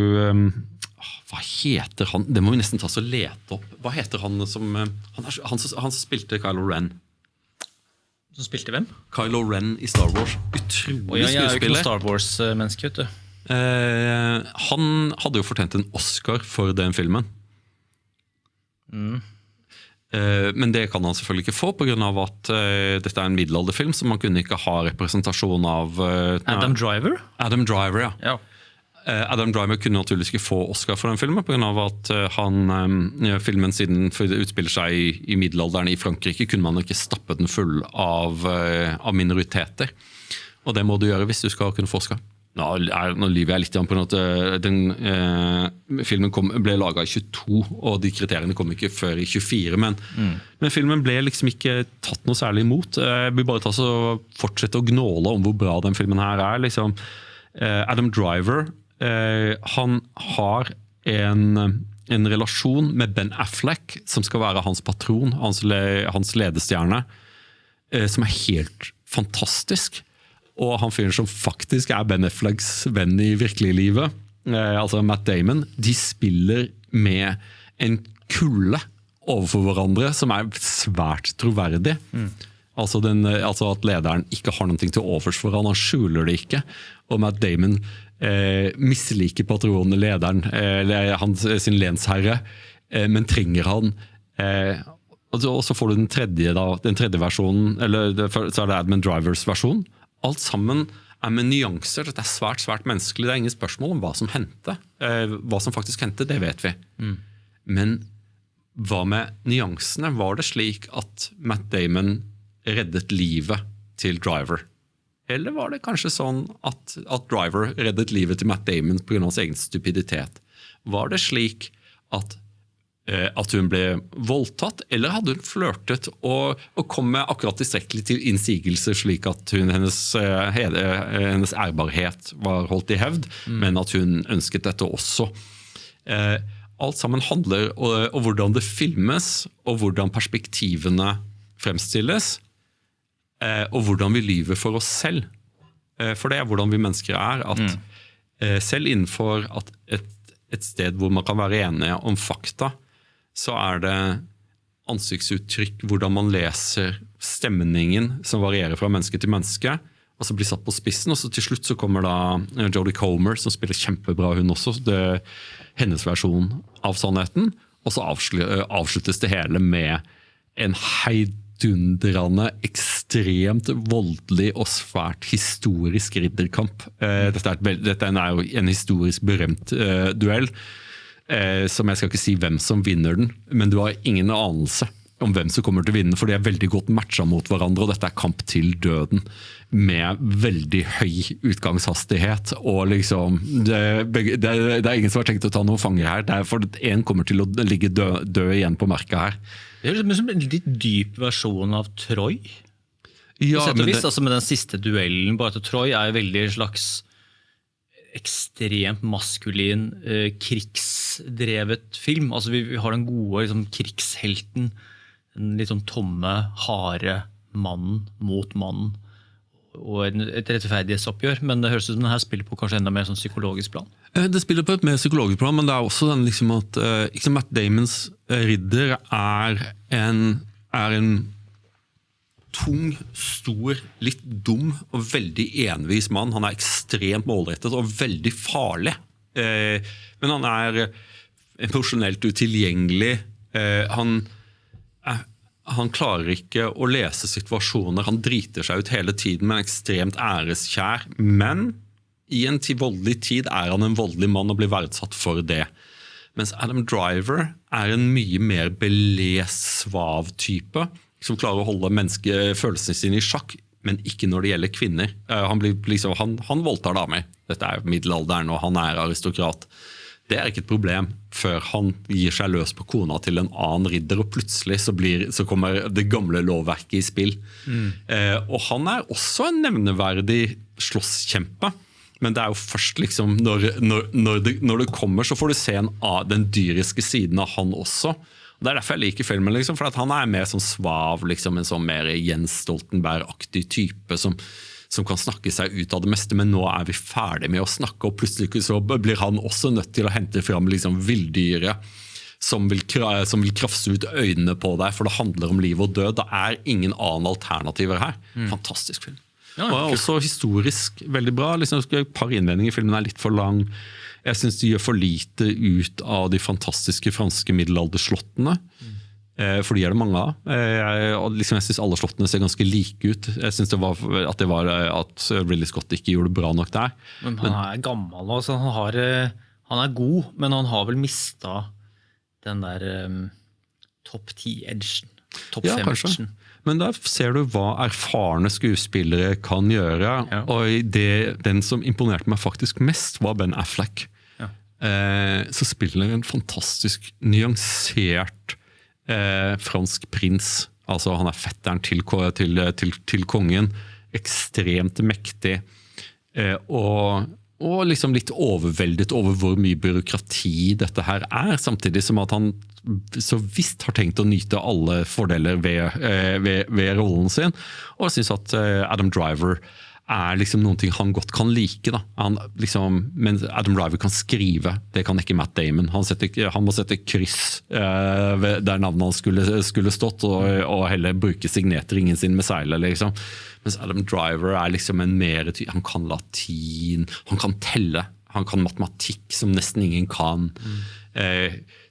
hva heter han? Det må vi nesten ta så lete opp. Hva heter han som han som spilte Kylo Ren? Som spilte hvem? Kylo Ren i Star Wars. Utrolig Jeg er jo ikke noe skuespiller. Star Wars-menneske, vet du. Han hadde jo fortjent en Oscar for den filmen. Men det kan han selvfølgelig ikke få, på grunn av at dette en middelalderfilm, så man kunne ikke ha representasjon av Adam Driver? Adam Driver, ja. Ja. Adam Driver kunne naturligvis ikke få Oscar for den filmen, på grunn av at filmen siden det utspiller seg i middelalderen i Frankrike, kunne man ikke stappe den full av minoriteter. Og det må du gjøre hvis du skal kunne få Oscar. Nå lyver jeg litt på at filmen ble laget i 22, og de kriteriene kom ikke før i 24, men filmen ble liksom ikke tatt noe særlig imot. Jeg vil bare fortsette å gnåle om hvor bra den filmen her liksom. Adam Driver, han har en relasjon med Ben Affleck, som skal være hans patron, hans ledestjerne, som helt fantastisk. Og han fyren som faktisk Ben Afflecks venn i virkelige livet, altså Matt Damon, de spiller med en kulde overfor hverandre som svært troverdig. Altså at lederen ikke har noe til overs for han skjuler det ikke. Og Matt Damon misliker patronen, lederen, sin lensherre, men trenger han. Og så får du den tredje versjonen, eller så det Adam Drivers versjon. Alt sammen med nyanser. Dette svært, svært menneskelig. Det ingen spørsmål om hva som hendte. Hva som faktisk hendte, det vet vi. Men hva med nyansene? Var det slik at Matt Damon reddet livet til Driver? Eller var det kanskje sånn at Driver reddet livet til Matt Damon på grunn av hans egen stupiditet? Var det slik at hun ble voldtatt, eller hadde hun flørtet og kom med akkurat tilstrekkelig til innsigelse, slik at hennes ærbarhet var holdt i hevd, men at hun ønsket dette også. Alt sammen handler om hvordan det filmes, og hvordan perspektivene fremstilles, og hvordan vi lyver for oss selv. For det hvordan vi mennesker at selv innenfor et sted hvor man kan være enige om fakta, så det ansiktsuttrykk, hvordan man leser stemningen som varierer fra menneske til menneske, og så blir satt på spissen, og så til slutt så kommer da Jodie Comer, som spiller kjempebra hun også, hennes versjon av sannheten, og så avsluttes det hele med en heidundrende, ekstremt voldelig og svært historisk ridderkamp. Dette jo en historisk berømt duell, som jeg skal ikke si hvem som vinner den, men du har ingen anelse om hvem som kommer til å vinne, for de veldig godt matchet mot hverandre, og dette kamp til døden, med veldig høy utgangshastighet, og liksom, det ingen som har tenkt å ta noen fanger her, for en kommer til å ligge død igjen på merket her. Det som en litt dyp versjon av Troy. Ja, men altså med den siste duellen, bare at Troy jo veldig slags ekstremt maskulin, krigsdrevet film. Altså vi har den gode liksom, krigshelten, den litt sånn tomme, harde mannen mot mannen, og et rettferdighetsoppgjør. Men det høres ut som denne spiller på kanskje enda mer sånn psykologisk plan. Det spiller på et mer psykologisk plan, men det også den liksom at Matt Damons ridder en tung, stor, litt dum og veldig envis mann. Han ekstremt målrettet og veldig farlig. Men han emosjonelt utilgjengelig. Han klarer ikke å lese situasjoner. Han driter seg ut hele tiden, men ekstremt æreskjær. Men I en voldelig tid han en voldelig mann og blir verdsatt for det. Mens Adam Driver en mye mer belest, svav type, som klarer å holde følelsene sine i sjakk, men ikke når det gjelder kvinner. Han voldtar damer. Dette middelalderen, og han aristokrat. Det ikke et problem før han gir seg løs på kona til en annen ridder, og plutselig så kommer det gamle lovverket i spill. Og han også en nevneverdig slåsskjempe. Men det jo først liksom, når det kommer, så får du se den dyriske siden av han også. Og det derfor jeg liker filmen, liksom, for at han mer sånn svav, liksom, en sånn mer Jens Stoltenberg-aktig type som kan snakke seg ut av det meste, men nå vi ferdig med å snakke, og plutselig så blir han også nødt til å hente fram liksom, villdyret som vil krafse ut øynene på deg, for det handler om liv og død. Det ingen annen alternativer her. Fantastisk film. Ja, og også historisk veldig bra. Liksom, et par innvendinger. Filmen litt for lang. Jeg synes de gjør for lite ut av de fantastiske franske middelalderslottene. For de det mange av. Jeg synes alle slottene ser ganske like ut. Jeg synes at Ridley Scott ikke gjorde det bra nok der. Men han gammel, altså. Han god, men han har vel mistet den der topp 10-edgen. Topp 5-edgen. Men der ser du hva erfarne skuespillere kan gjøre, og den som imponerte meg faktisk mest var Ben Affleck. Så spiller en fantastisk nyansert fransk prins, altså han fetteren til kongen, ekstremt mektig, og liksom litt overveldet over hvor mye byråkrati dette her samtidig som at han så visst har tenkt å nyte alle fordeler ved rollen sin, og jeg synes at Adam Driver liksom noen ting han godt kan like. Da. Men Adam Driver kan skrive, det kan ikke Matt Damon. Han må sette kryss der navnet han skulle stått, og heller bruke signetringen sin med seilet. Liksom. Mens Adam Driver liksom en mer han kan latin, han kan telle, han kan matematikk som nesten ingen kan.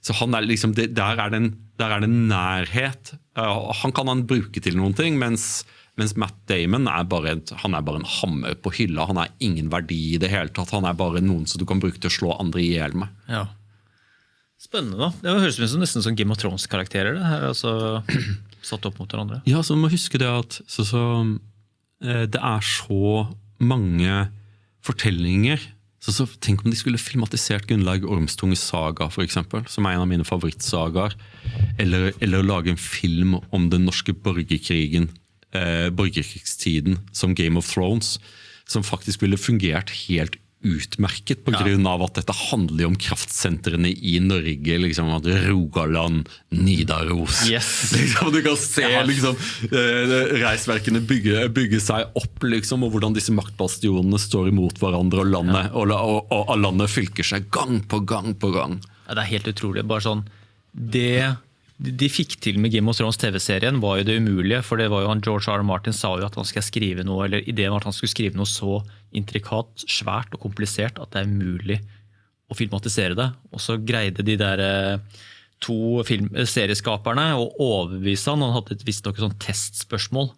Så han liksom, der det en nærhet. Han kan han bruke til noen ting, mens Matt Damon bare en hammer på hylla. Han ingen verdi i det hele tatt. Han bare noen som du kan bruke til å slå andre i hjel med. Ja. Spennende da. Det høres ut som nesten som Game of Thrones-karakterer det her, altså satt opp mot hverandre. Ja, så du må huske det at det så mange fortellinger. Så tenk om de skulle filmatisert Gunnlaug Ormstunges saga, for eksempel, som en av mine favorittsagaer, eller lage en film om den norske borgerkrigstiden som Game of Thrones, som faktisk ville fungert helt utmerket på grunn av at dette handler om kraftsentrene i Norge, liksom at Rogaland, Nidaros. Yes. Liksom, du kan se reisverkene bygge seg opp, liksom, og hvordan disse maktbastionene står imot hverandre, og landet fylker seg gang på gang på gang. Ja, det helt utrolig. Bare sånn, det de fikk til med Game of Thrones TV-serien var jo det umulige, for det var jo George R. R. Martin sa jo at han skulle skrive noe, eller ideen var at han skulle skrive noe så intrikat, svært og komplisert at det umulig å filmatisere det. Og så greide de der to serieskaperne å overbevise han. Han hadde visst noe sånn testspørsmål.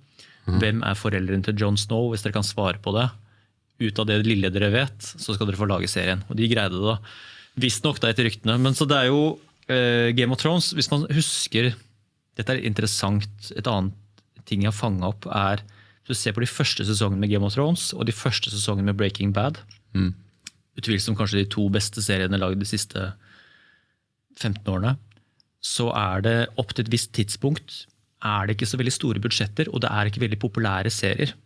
Hvem foreldrene til Jon Snow, hvis dere kan svare på det? Ut av det lille dere vet, så skal dere få lage serien. Og de greide det da. Visst nok da etter ryktene. Men så det jo Game of Thrones, hvis man husker, dette interessant, et annet ting jeg har fanget opp hvis du ser på de første sesongene med Game of Thrones og de første sesongene med Breaking Bad, utvilsomt kanskje de to beste seriene laget de siste 15 årene, så det opp til et visst tidspunkt det ikke så veldig store budsjetter, og det ikke veldig populære serier.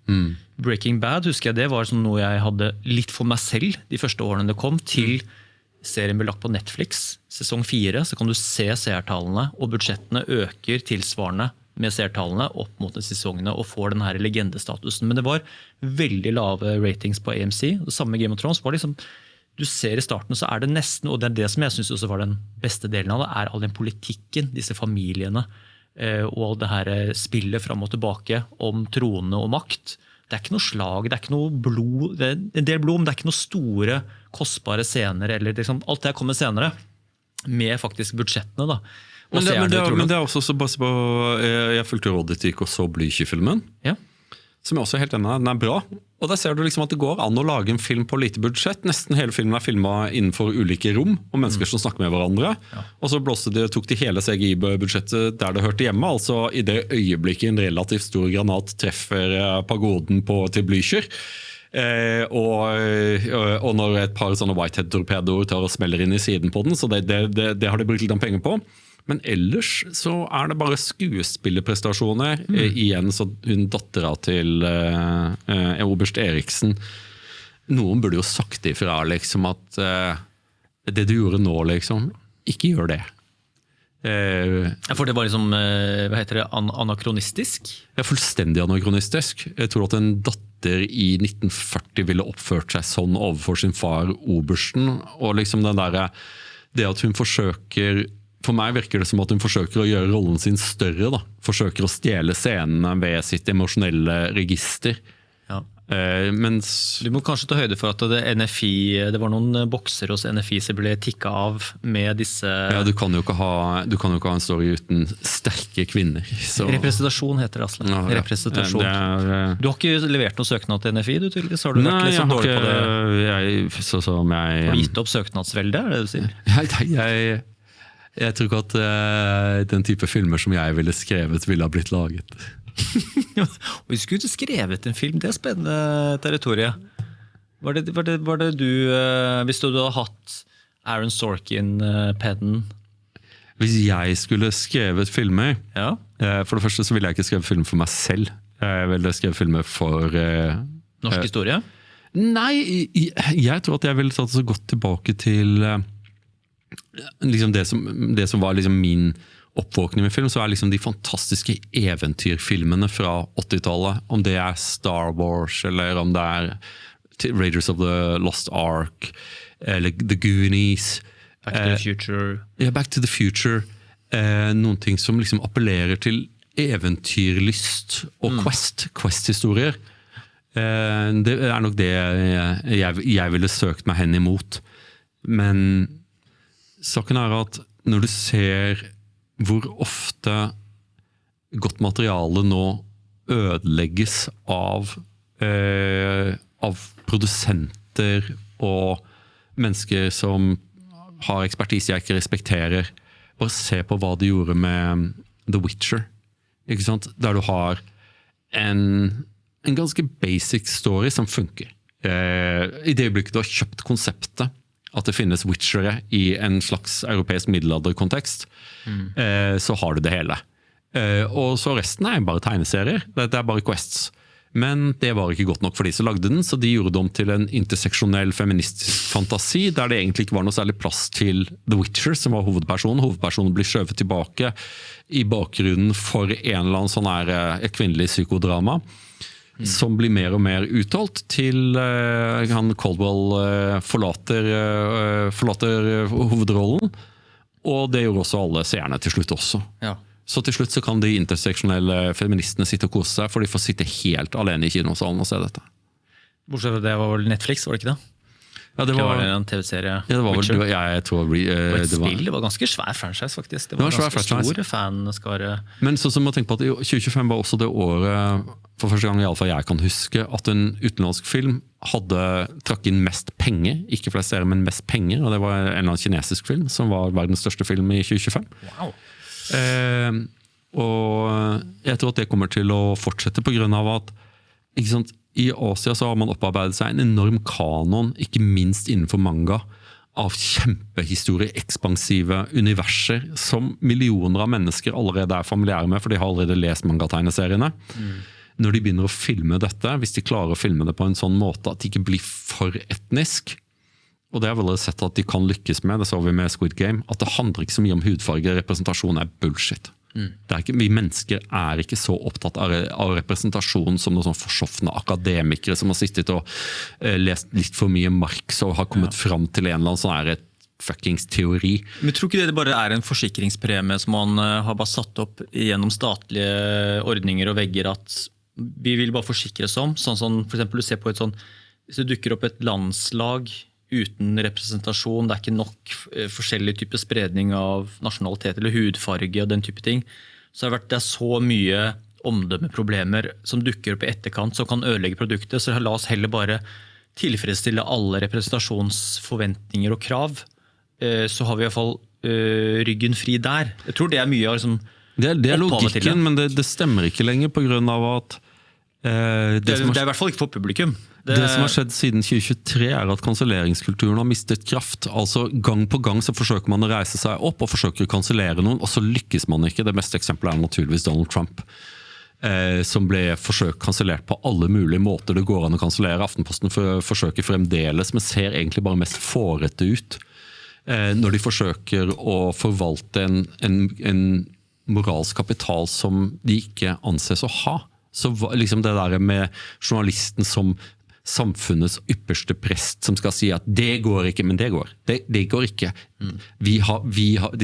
Breaking Bad, husker jeg, det var sånn noe jeg hadde litt for meg selv de første årene det kom, til serien ble lagt på Netflix, sesong 4, så kan du se seertallene, og budsjettene øker tilsvarende med seertallene opp mot de sesongene, og får den her legendestatusen. Men det var veldig lave ratings på AMC. Det samme med Game of Thrones var liksom, du ser i starten, så det nesten, og det som jeg synes også var den beste delen av det, all den politikken, disse familiene, og all det her spillet fram og tilbake om troende og makt. Det ikke noe slag, det ikke noe blod, det en del blod, men det ikke noe store, kostbare scener, eller liksom, alt det kommer senere, med faktisk budsjettene da. Men det også så bare på, jeg fulgte Rodditik og så Blücher-filmen. Ja. som jeg også er helt enig i, den er bra. Og der ser du liksom at det går an å lage en film på lite budsjett. Nesten hele filmen er filmet innenfor ulike rom, og mennesker som snakker med hverandre. Og så tok de hele CGI-budsjettet der det hørte hjemme, altså i det øyeblikket en relativt stor granat treffer pagoden til Blücher. Og når et par sånne Whitehead-torpedoer tar og smeller inn i siden på den, så det har de brukt litt penger på. Men ellers så er det bare skuespillerprestasjoner. Igjen så hun dattera til Oberst Eriksen. Noen burde jo sagt ifra liksom at det du gjorde nå liksom, ikke gjør det. For det var liksom, hva heter det, anakronistisk? Det er fullstendig anakronistisk. Jeg tror at en datter i 1940 ville oppført seg sånn overfor sin far, Obersten. Og liksom det at hun forsøker. For meg virker det som at hun forsøker å gjøre rollen sin større. Da. Forsøker å stjele scenene ved sitt emosjonelle register. Ja. Du må kanskje ta høyde for at det var noen bokser hos NFI som ble tikket av med disse... Ja, du kan jo ikke ha en story uten sterke kvinner. Så. Representasjon heter det, Asle. Ja, Representasjon. Du har ikke levert noen søknad til NFI, du tydeligvis? Har du vært litt sånn dårlig på det? Har du gitt opp søknadsveldet, er det du sier? Jeg tror ikke at den type filmer som jeg ville skrevet ville ha blitt laget. Og vi skulle skrevet en film, det er spennende territoriet. Var det du, hvis du hadde hatt Aaron Sorkin-pennen? Hvis jeg skulle skrevet filmer, for det første så ville jeg ikke skrevet film for meg selv. Jeg ville skrevet filmer for... Norsk historie? Nei, jeg tror at jeg ville tatt så godt tilbake til... Liksom det som var liksom min oppvåkning med film, så er liksom de fantastiske eventyrfilmene fra 80-tallet. Om det er Star Wars, eller om det er Raiders of the Lost Ark, eller The Goonies. Back to the Future. Ja, Back to the Future. Noen ting som liksom appellerer til eventyrlyst og quest-historier. Det er nok det jeg ville søkt meg hen imot. Men saken er at når du ser hvor ofte godt materiale nå ødelegges av produsenter og mennesker som har ekspertise jeg ikke respekterer, bare se på hva de gjorde med The Witcher. Ikke sant? Der du har en ganske basic story som funker. I det øyeblikket du har kjøpt konseptet, at det finnes witchere i en slags europeisk middelalderkontekst, så har du det hele. Og så resten er bare tegneserier, det er bare quests. Men det var ikke godt nok for de som lagde den, så de gjorde det om til en interseksjonell feministisk fantasi, der det egentlig ikke var noe særlig plass til The Witcher, som var hovedpersonen. Hovedpersonen blir skjøvet tilbake i bakgrunnen for en eller annen sånn kvinnelig psykodrama, som blir mer og mer uttalt til han Caldwell forlater hovedrollen, og det gjorde også alle seerne til slutt også. Ja. Så til slutt så kan de interseksjonelle feministene sitte og kose seg, for de får sitte helt alene i kinosalen og se dette. Bortsett fra det var vel Netflix, var det ikke det? Ja, det var en TV-serie. Ja, det var vel, jeg tror, et spill, det var ganske svær franchise faktisk. Det var ganske stor fanskare. Men så må jeg tenke på at 2025 var også det året, for første gang i alle fall jeg kan huske, at en utenlandsk film trakk inn mest penger, ikke flest serier, men mest penger, og det var en eller annen kinesisk film, som var verdens største film i 2025. Wow. Og jeg tror at det kommer til å fortsette på grunn av at, ikke sant, i Asia så har man opparbeidet seg en enorm kanon, ikke minst innenfor manga, av kjempehistorie, ekspansive universer, som millioner av mennesker allerede er familiære med, for de har allerede lest manga-tegneseriene. Når de begynner å filme dette, hvis de klarer å filme det på en sånn måte at det ikke blir for etnisk, og det har vi allerede sett at de kan lykkes med, det så vi med Squid Game, at det handler ikke så mye om hudfarge, representasjon er bullshit. Vi mennesker er ikke så opptatt av representasjon som noen sånn forsofne akademikere som har sittet og lest litt for mye Marx og har kommet fram til en eller annen sånn fuckings teori. Men tror ikke det bare er en forsikringspremie som man har bare satt opp gjennom statlige ordninger og vegger, at vi vil bare forsikre oss om, sånn for eksempel du ser på hvis det dukker opp et landslag uten representasjon, det er ikke nok forskjellig type spredning av nasjonalitet eller hudfarge og den type ting, så har det vært så mye omdømmeproblemer som dukker opp i etterkant som kan ødelegge produktet, så la oss heller bare tilfredsstille alle representasjonsforventninger og krav, så har vi i hvert fall ryggen fri der. Jeg tror det mye av liksom, det er logikken, men det stemmer ikke lenger på grunn av at det er i hvert fall ikke for publikum. Det som har skjedd siden 2023 er at kanselleringskulturen har mistet kraft. Altså gang på gang så forsøker man å reise seg opp og forsøker å kansellere noen, og så lykkes man ikke. Det beste eksempelet er naturligvis Donald Trump, som ble forsøkt kansellert på alle mulige måter det går an å kansellere. Aftenposten forsøker fremdeles, men ser egentlig bare mest fårete ut. Når de forsøker å forvalte en moralsk kapital som de ikke anses å ha. Så liksom det der med journalisten som samfunnets ypperste prest som skal si at det går ikke, men det går. Det går ikke. De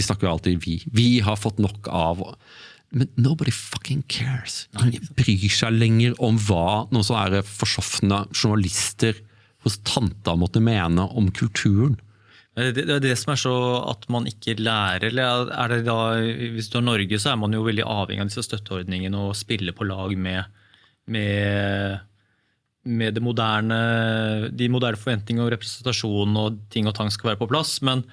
snakker jo alltid vi har fått nok av. Men nobody fucking cares. Ingen bryr seg lenger om hva noen sånne forsofne journalister hos tanta måtte mene om kulturen. Det er det som er så at man ikke lærer, eller er det da, hvis du har Norge så er man jo veldig avhengig av disse støtteordningene og spille på lag med de moderne forventninger og representasjon og ting og tang skal være på plass, men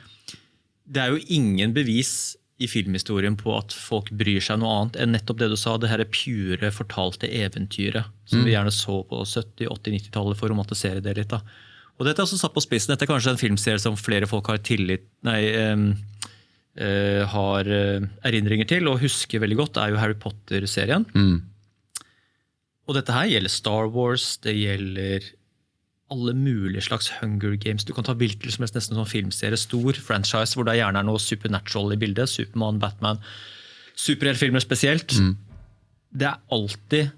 det er jo ingen bevis i filmhistorien på at folk bryr seg noe annet enn nettopp det du sa, det her pure fortalte eventyret, som vi gjerne så på 70-, 80-, 90-tallet for å romantisere det litt da. Og dette er også satt på spissen. Dette er kanskje en filmserie som flere folk har har erindringer til og husker veldig godt, er jo Harry Potter-serien. Og dette her gjelder Star Wars, det gjelder alle mulige slags Hunger Games. Du kan ta hvilken som helst nesten sånn filmserie, stor franchise, hvor det gjerne er noe supernatural i bildet, Superman, Batman, superheltfilmer spesielt. Det er alltid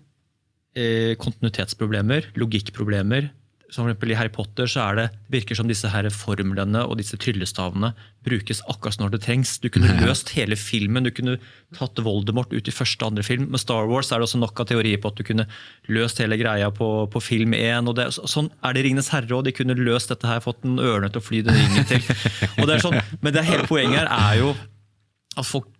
kontinuitetsproblemer, logikkproblemer. Som for eksempel i Harry Potter så virker som disse her formlene og disse tryllestavene brukes akkurat når det trengs. Du kunne løst hele filmen, du kunne tatt Voldemort ut i første og andre film. Med Star Wars er det også nok av teorier på at du kunne løst hele greia på film 1. Og sånn er det Ringenes Herre, og de kunne løst dette her, fått en ørne til å fly den ringen til. Og det sånn, men det hele poenget her er jo at folk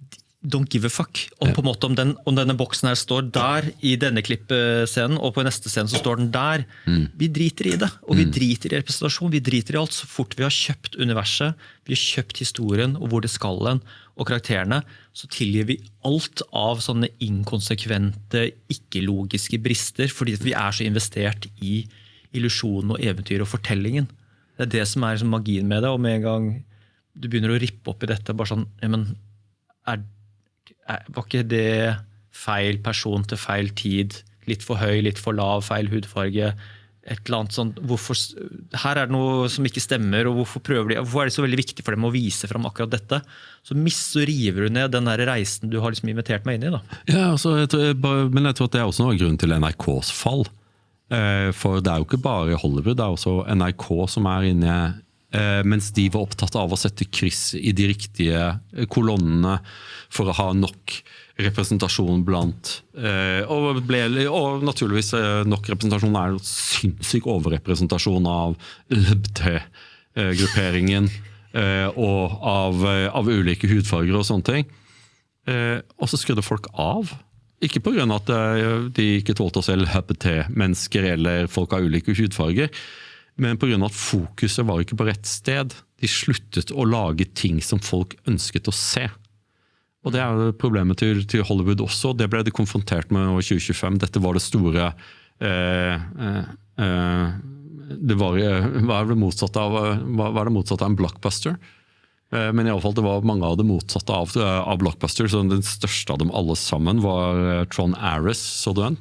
don't give a fuck. Og på en måte om denne boksen her står der i denne klippscenen, og på neste scene så står den der. Vi driter i det, og vi driter i representasjon, vi driter i alt. Så fort vi har kjøpt universet, vi har kjøpt historien og hvor det skal hen, og karakterene, så tilgir vi alt av sånne inkonsekvente, ikke-logiske brister, fordi vi er så investert i illusjonen og eventyr og fortellingen. Det er det som er liksom magien med det, og med en gang du begynner å rippe opp i dette, bare sånn, ja, men var ikke det feil person til feil tid, litt for høy, litt for lav, feil hudfarge, et eller annet sånt, her er det noe som ikke stemmer, og hvorfor er det så veldig viktig for dem å vise frem akkurat dette? Så river du ned den der reisen du har liksom invitert meg inn i da. Ja, altså, men jeg tror at det er også noe grunn til NRKs fall, for det er jo ikke bare Hollywood, det er også NRK som er inne, mens de var opptatt av å sette kryss i de riktige kolonnene for å ha nok representasjon blant, og naturligvis nok representasjon er jo sinnssyk overrepresentasjon av LGBT-grupperingen og av ulike hudfarger og sånne ting. Og så skrudde folk av. Ikke på grunn av at de ikke tålte å se LGBT-mennesker eller folk av ulike hudfarger, men på grunn av at fokuset var ikke på rett sted. De sluttet å lage ting som folk ønsket å se. Og det er jo problemet til Hollywood også. Det ble de konfrontert med i 2025. Dette var det store hva er det motsatte av en blockbuster? Men i alle fall det var mange av det motsatte av blockbuster. Så den største av dem alle sammen var Tron Ares. Så du den?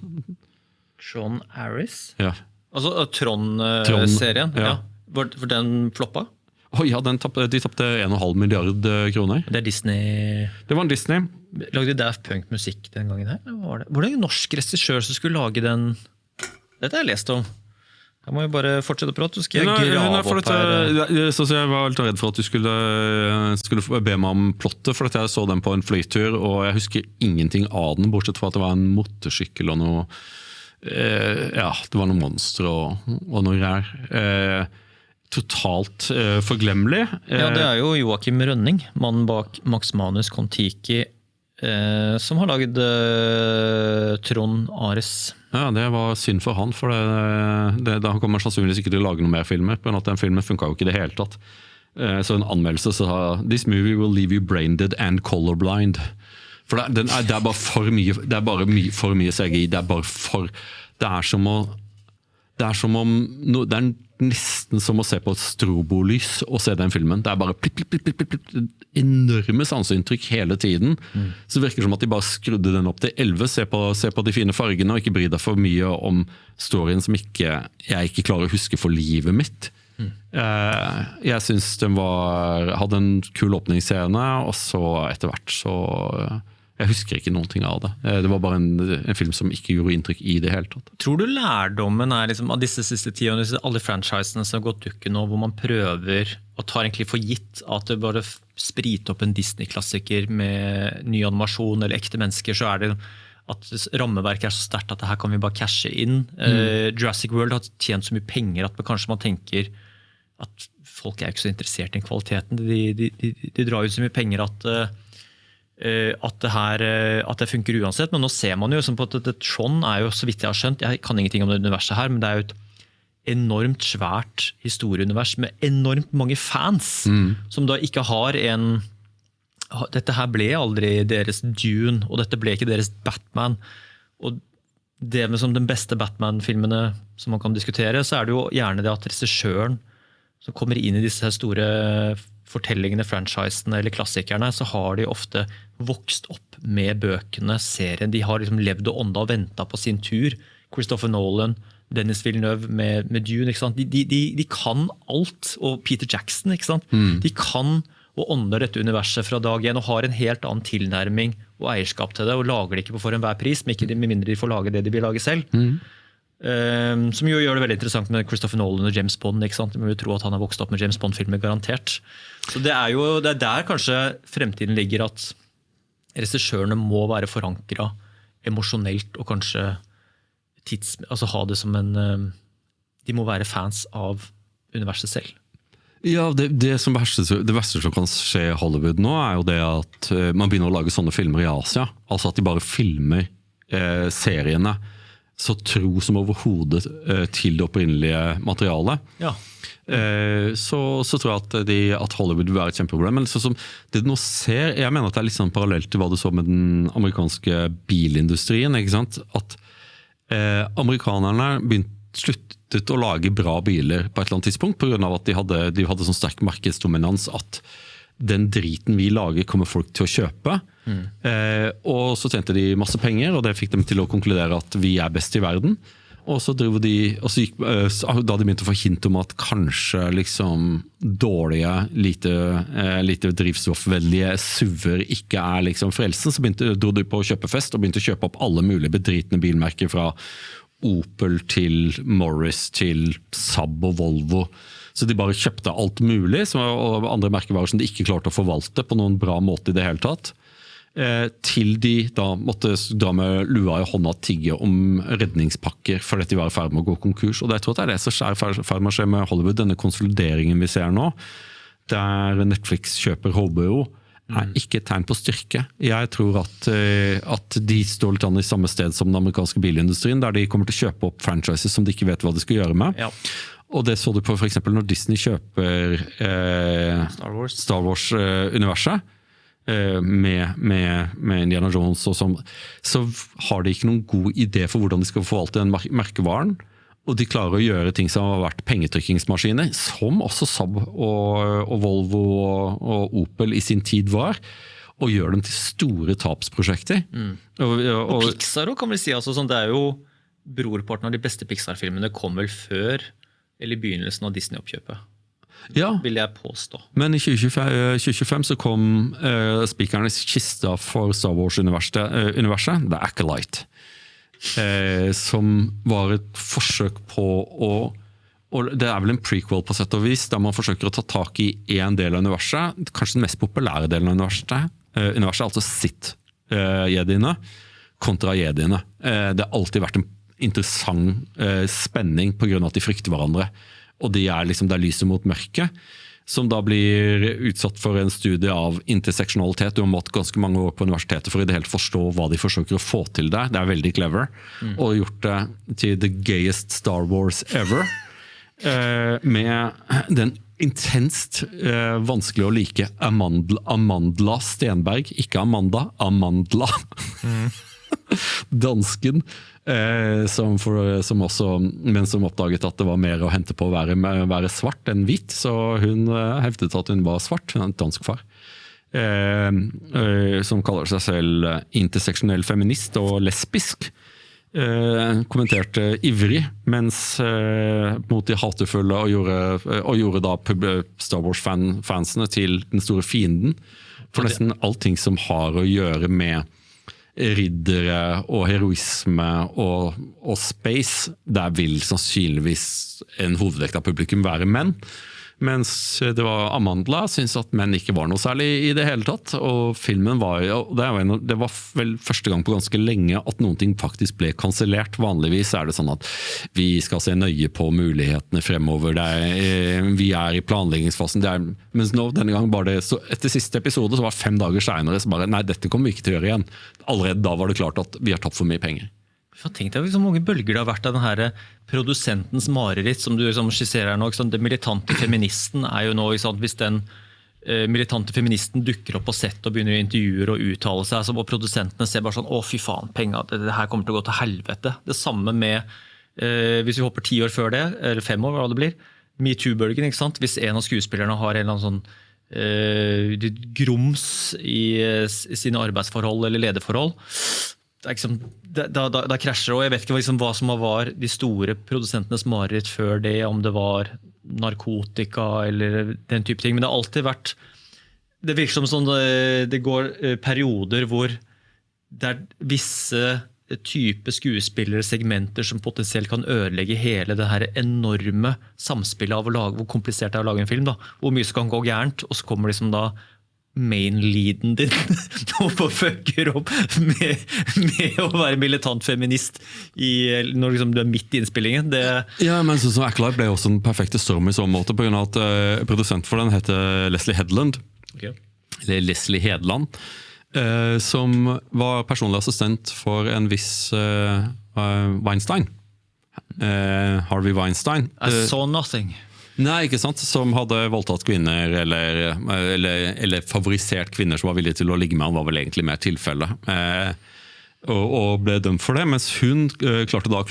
Tron Ares? Ja. Altså Tron-serien, ja. For den floppa? Ja, de tappte 1,5 milliard kroner. Det er Disney? Det var en Disney. Lagde Daft Punk musikk den gangen her? Var det en norsk regissør som skulle lage den? Dette har jeg lest om. Jeg må jo bare fortsette å prate, så skal jeg grave opp her. Så jeg var litt redd for at du skulle be meg om plottet, for at jeg så den på en flytur, og jeg husker ingenting av den, bortsett fra at det var en motorsykkel og noe. Ja, det var noen monstre og noe greier. Totalt forglemmelig. Ja, det er jo Joakim Rønning, mannen bak Max Manus, Kon-Tiki, som har laget Trond Ares. Ja, det var synd for han, for da kommer han sannsynligvis ikke til å lage noen mer filmer, på at den filmen funket jo ikke i det hele tatt. Så en anmeldelse så sa «This movie will leave you brain-dead and colorblind». For det er bare for mye, for mye CGI, det er nesten som å se på et strobolys og se den filmen. Det er bare enorme sanseinntrykk hele tiden. Så det virker som at de bare skrudde den opp til 11, se på de fine fargene og ikke bry deg for mye om storyen som jeg ikke klarer å huske for livet mitt. Jeg synes den hadde en kul åpningsscene, og så etter hvert så jeg husker ikke noen ting av det. Det var bare en film som ikke gjorde inntrykk i det hele tatt. Tror du lærdommen liksom, av disse siste 10 årene, alle franchisene som har gått dukken nå, hvor man prøver og tar egentlig for gitt at det bare spriter opp en Disney-klassiker med ny animasjon eller ekte mennesker, så det at rammeverket så sterkt at her kan vi bare cashe inn. Jurassic World har tjent så mye penger at kanskje man tenker at folk ikke så interessert i kvaliteten. De drar ut så mye penger at det funker uansett, men nå ser man jo på at Tron jo, så vidt jeg har skjønt, jeg kan ingenting om det universet her, men det jo et enormt svært historieunivers med enormt mange fans, som da ikke har dette her ble aldri deres Dune, og dette ble ikke deres Batman, og det med som den beste Batman-filmene som man kan diskutere, så det jo gjerne det at regissøren som kommer inn i disse store fortellingene, franchisene eller klassikerne, så har de ofte vokst opp med bøkene, serien. De har liksom levd og ånda og ventet på sin tur. Christopher Nolan, Denis Villeneuve med Dune, ikke sant? De kan alt, og Peter Jackson, ikke sant? De kan og ånder dette universet fra dag 1 og har en helt annen tilnærming og eierskap til det, og lager det ikke for enhver pris, med mindre de får lage det de vil lage selv. Som jo gjør det veldig interessant med Christopher Nolan og James Bond, ikke sant? Man vil tro at han har vokst opp med James Bond-filmer, garantert. Så det det der kanskje fremtiden ligger, at regissørene må være forankret emosjonelt, og kanskje altså ha det som de må være fans av universet selv. Ja, det verste som kan skje i Hollywood nå, jo det at man begynner å lage sånne filmer i Asia, altså at de bare filmer seriene så tro som overhodet til det opprinnelige materialet. Ja. Så tror jeg at Hollywood vil være et kjempeproblem. Men sånn som det du nå ser, jeg mener at det litt sånn parallelt til hva du så med den amerikanske bilindustrien, ikke sant? At amerikanerne sluttet å lage bra biler på et eller annet tidspunkt, på grunn av at de hadde sånn sterk markedsdominans at den driten vi lager kommer folk til å kjøpe. Og så tjente de masse penger, og det fikk dem til å konkludere at vi best i verden. Og så da hadde de begynt å få hint om at kanskje liksom dårlige, lite drivstoffvennlige SUV-er ikke liksom frelsen, så dro de på kjøpefest og begynte å kjøpe opp alle mulige bedritne bilmerker fra Opel til Morris til Saab og Volvo. Så de bare kjøpte alt mulig, og andre merkevarer som de ikke klarte å forvalte på noen bra måte i det hele tatt. Til de da måtte dra med lua i hånda og tigge om redningspakker fordi de var i ferd med å gå konkurs. Og jeg tror at det som skjer i ferd med å skje med Hollywood, denne konsolideringen vi ser nå, der Netflix kjøper HBO, ikke et tegn på styrke. Jeg tror at de står litt i samme sted som den amerikanske bilindustrien, der de kommer til å kjøpe opp franchises som de ikke vet hva de skal gjøre med. Ja. Og det så du på for eksempel når Disney kjøper Star Wars-universet, med Indiana Jones og sånn, så har de ikke noen god idé for hvordan de skal forvalte den merkevaren, og de klarer å gjøre ting som har vært pengetrykkingsmaskiner, som også Saab og Volvo og Opel i sin tid var, og gjør dem til store tapsprosjekter. Og Pixar kan vi si, altså, sånn, det jo brorparten av de beste Pixar-filmene kom vel før eller i begynnelsen av Disney-oppkjøpet. Ja, vil jeg påstå. Men i 2025 så kom spikernes kista for Star Wars-universet, The Acolyte, som var et forsøk på og det vel en prequel på sett og vis, der man forsøker å ta tak i en del av universet, kanskje den mest populære delen av universet, altså Sith-jediene kontra jediene. Det har alltid vært en interessant spenning på grunn av at de frykter hverandre. Og det liksom, det lyset mot mørket. som da blir utsatt for en studie av interseksjonalitet. Du har måttet ganske mange år på universitetet for i det hele forstå hva de forsøker å få til der. Det er veldig clever. Og gjort det til the gayest Star Wars ever. Med den intenst vanskelig å like Amandla Stenberg. Ikke Amanda, Amandla. Dansken. Som oppdaget at det var mer å hente på å være svart enn hvit, så hun hevdet at hun var svart, hun har en dansk far, som kaller seg selv interseksjonell feminist og lesbisk, kommenterte ivrig, mens mot de hatefulle og gjorde da Star Wars-fansene til den store fienden, for nesten allting som har å gjøre med riddere og heroisme og space, der vil sannsynligvis en hovedvekt av publikum være menn. Mens det var Amandla synes at menn ikke var noe særlig i det hele tatt. Og filmen var det var vel første gang på ganske lenge at noen ting faktisk ble kansellert. Vanligvis er det sånn at vi skal se nøye på mulighetene fremover. Vi er i planleggingsfasen. Mens nå, denne gang bare så etter siste episode så var 5 dager senere så bare, nei, dette kommer vi ikke til å gjøre igjen. Allerede da var det klart at vi har tapt for mye penger. Tenk deg hvor mange bølger det har vært av denne produsentens mareritt som du skisserer her nå. Det militante feministen er jo nå, hvis den militante feministen dukker opp på sett og begynner å intervjuer og uttale seg, så må produsentene se bare sånn, å fy faen, penger, det her kommer til å gå til helvete. Det samme med, hvis vi hopper 10 år før det, eller 5 år, hva det blir, MeToo-bølgen, ikke sant? Hvis en av skuespillerne har en eller annen sånn grums i sine arbeidsforhold eller lederforhold, da krasjer det, og jeg vet ikke hva som var de store produsentenes mareritt før det, om det var narkotika eller den type ting, men det har alltid vært, det virker som sånn, det går perioder hvor det er visse type skuespillere, segmenter som potensielt kan ødelegge hele det her enorme samspillet av å lage, hvor komplisert det er å lage en film, da. Hvor mye som kan gå gærent, og så kommer liksom da main-leaden din og fucker opp med å være militant feminist når liksom du er midt i innspillingen. Ja, men så Acolyte ble også den perfekte storm i så måte, på grunn av at produsent for den heter Leslie Headland, eller Leslie Hedland, som var personlig assistent for en viss Weinstein. Harvey Weinstein. I saw nothing. Nei, ikke sant? Som hadde voldtatt kvinner eller favorisert kvinner som var villige til å ligge med han, var vel egentlig mer tilfelle. Og ble dømt for det, mens hun klarte da å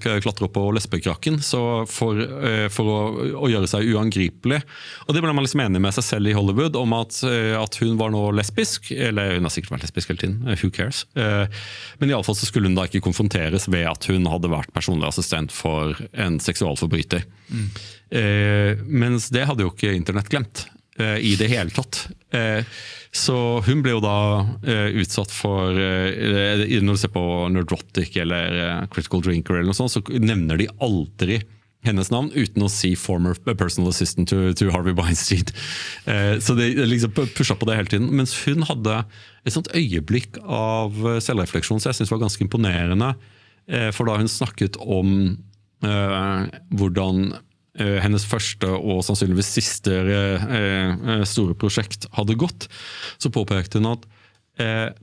klatre opp på lesbekrakken for å gjøre seg uangripelig. Og det ble man liksom enig med seg selv i Hollywood om at hun var nå lesbisk, eller hun har sikkert vært lesbisk hele tiden, who cares? Men i alle fall så skulle hun da ikke konfronteres ved at hun hadde vært personlig assistent for en seksualforbryter. Mens det hadde jo ikke internett glemt i det hele tatt. Så hun ble jo da utsatt for, når du ser på Nerdrotic eller Critical Drinker eller noe sånt, så nevner de aldri hennes navn uten å si former personal assistant to Harvey Weinstein. Så det liksom pushet på det hele tiden. Mens hun hadde et sånt øyeblikk av selvrefleksjon, så jeg synes det var ganske imponerende, for da hun snakket om hvordan hennes første og sannsynligvis siste store prosjekt hadde gått, så påpekte hun at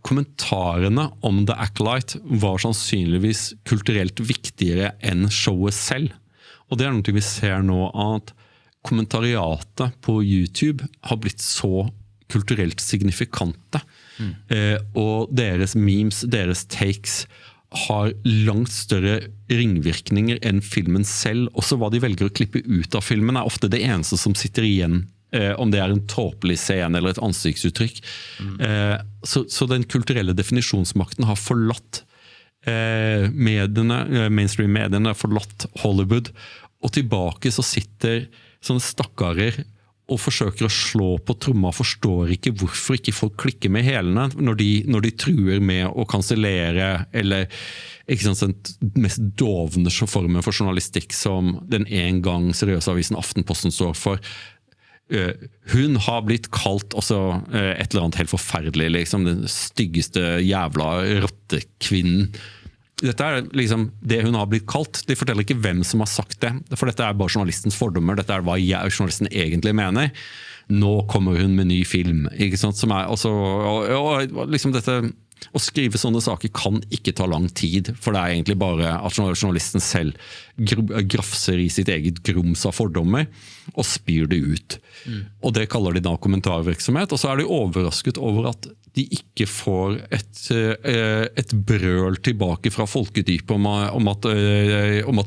kommentarene om The Acolyte var sannsynligvis kulturelt viktigere enn showet selv. Og det er noe vi ser nå, at kommentariatet på YouTube har blitt så kulturelt signifikante. Og deres memes, deres takes har langt større ringvirkninger enn filmen selv. Også hva de velger å klippe ut av filmen er ofte det eneste som sitter igjen, om det er en tåpelig scene eller et ansiktsuttrykk. Så den kulturelle definisjonsmakten har forlatt mainstream-mediene, har forlatt Hollywood, og tilbake så sitter sånne stakkarer og forsøker å slå på tromma, forstår ikke hvorfor ikke folk klikker med helene når de truer med å kansellere, eller ikke sant, den mest dovne formen for journalistikk som den en gang seriøse avisen Aftenposten står for. Hun har blitt kalt også et eller annet helt forferdelig, liksom den styggeste jævla rottekvinnen dette er liksom det hun har blitt kalt. De forteller ikke hvem som har sagt det, for dette er bare journalistens fordommer. Dette er hva journalisten egentlig mener. Nå kommer hun med ny film, ikke sant? Som er også, og liksom dette... Å skrive sånne saker kan ikke ta lang tid, for det er egentlig bare at journalisten selv grafser i sitt eget grums av fordommer og spyr det ut. Og det kaller de da kommentarvirksomhet, og så er de overrasket over at de ikke får et brøl tilbake fra folkedypet om at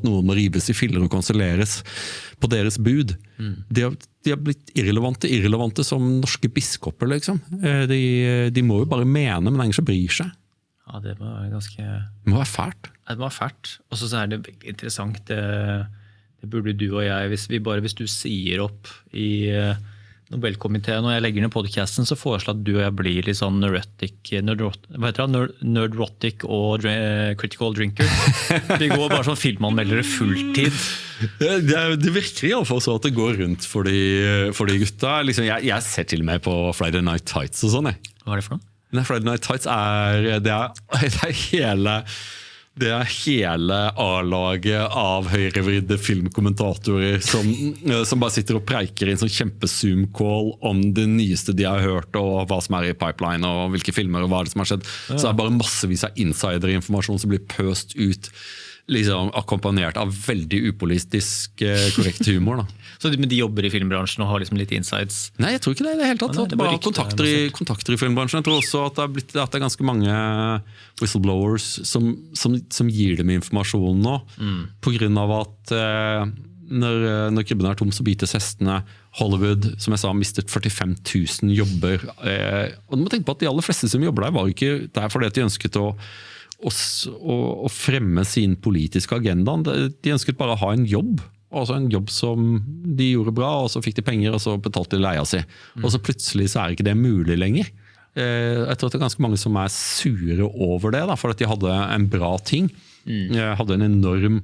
noen må rives i filler og kanselleres på deres bud. De har blitt irrelevante som norske biskoper, liksom. De må jo bare mene, men ingen som bryr seg. Ja, det var ganske... Det må være fælt. Ja, det var fælt. Og så er det veldig interessant, det burde du og jeg, hvis du sier opp i Nobelkomiteen, og jeg legger ned podcasten, så foreslår at du og jeg blir litt sånn nerdrotic og critical drinker. Vi går bare som filmanmeldere fulltid. Det virker i alle fall så at det går rundt for de gutta. Liksom, jeg ser til og med på Friday Night Tights og sånn. Hva er det for noe? Friday Night Tights det er hele A-laget av høyrevridde filmkommentatorer som bare sitter og preiker i en sånn kjempe-zoom-call om det nyeste de har hørt, og hva som er i pipeline, og hvilke filmer, og hva det som har skjedd. Så det er bare massevis av insiderinformasjon som blir pøst ut, liksom akkompagnert av veldig upolitisk korrekt humor. Da. Men de jobber i filmbransjen og har liksom litt insights? Nei, jeg tror ikke det i det hele tatt. Det bare kontakter i filmbransjen. Jeg tror også at det er ganske mange whistleblowers som gir dem informasjon nå, på grunn av at når krybben er tom, så bites hestene. Hollywood, som jeg sa, mistet 45 000 jobber. Og du må tenke på at de aller fleste som jobber der, var ikke der fordi de ønsket å fremme sin politiske agenda. De ønsket bare å ha en jobb. Altså en jobb som de gjorde bra, og så fikk de penger, og så betalte de leia si. Og så plutselig så er ikke det mulig lenger. Jeg tror at det er ganske mange som er sure over det, da, for at de hadde en bra ting. Hadde en enorm...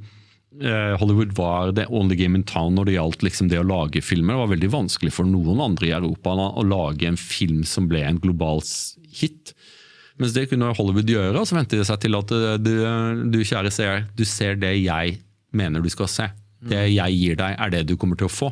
Hollywood var the only game in town når det gjaldt liksom det å lage filmer. Det var veldig vanskelig for noen andre i Europa å lage en film som ble en global hit. Mens det kunne Hollywood gjøre, og så ventet det seg til at du kjære seer, du ser det jeg mener du skal se. Det jeg gir deg er det du kommer til å få.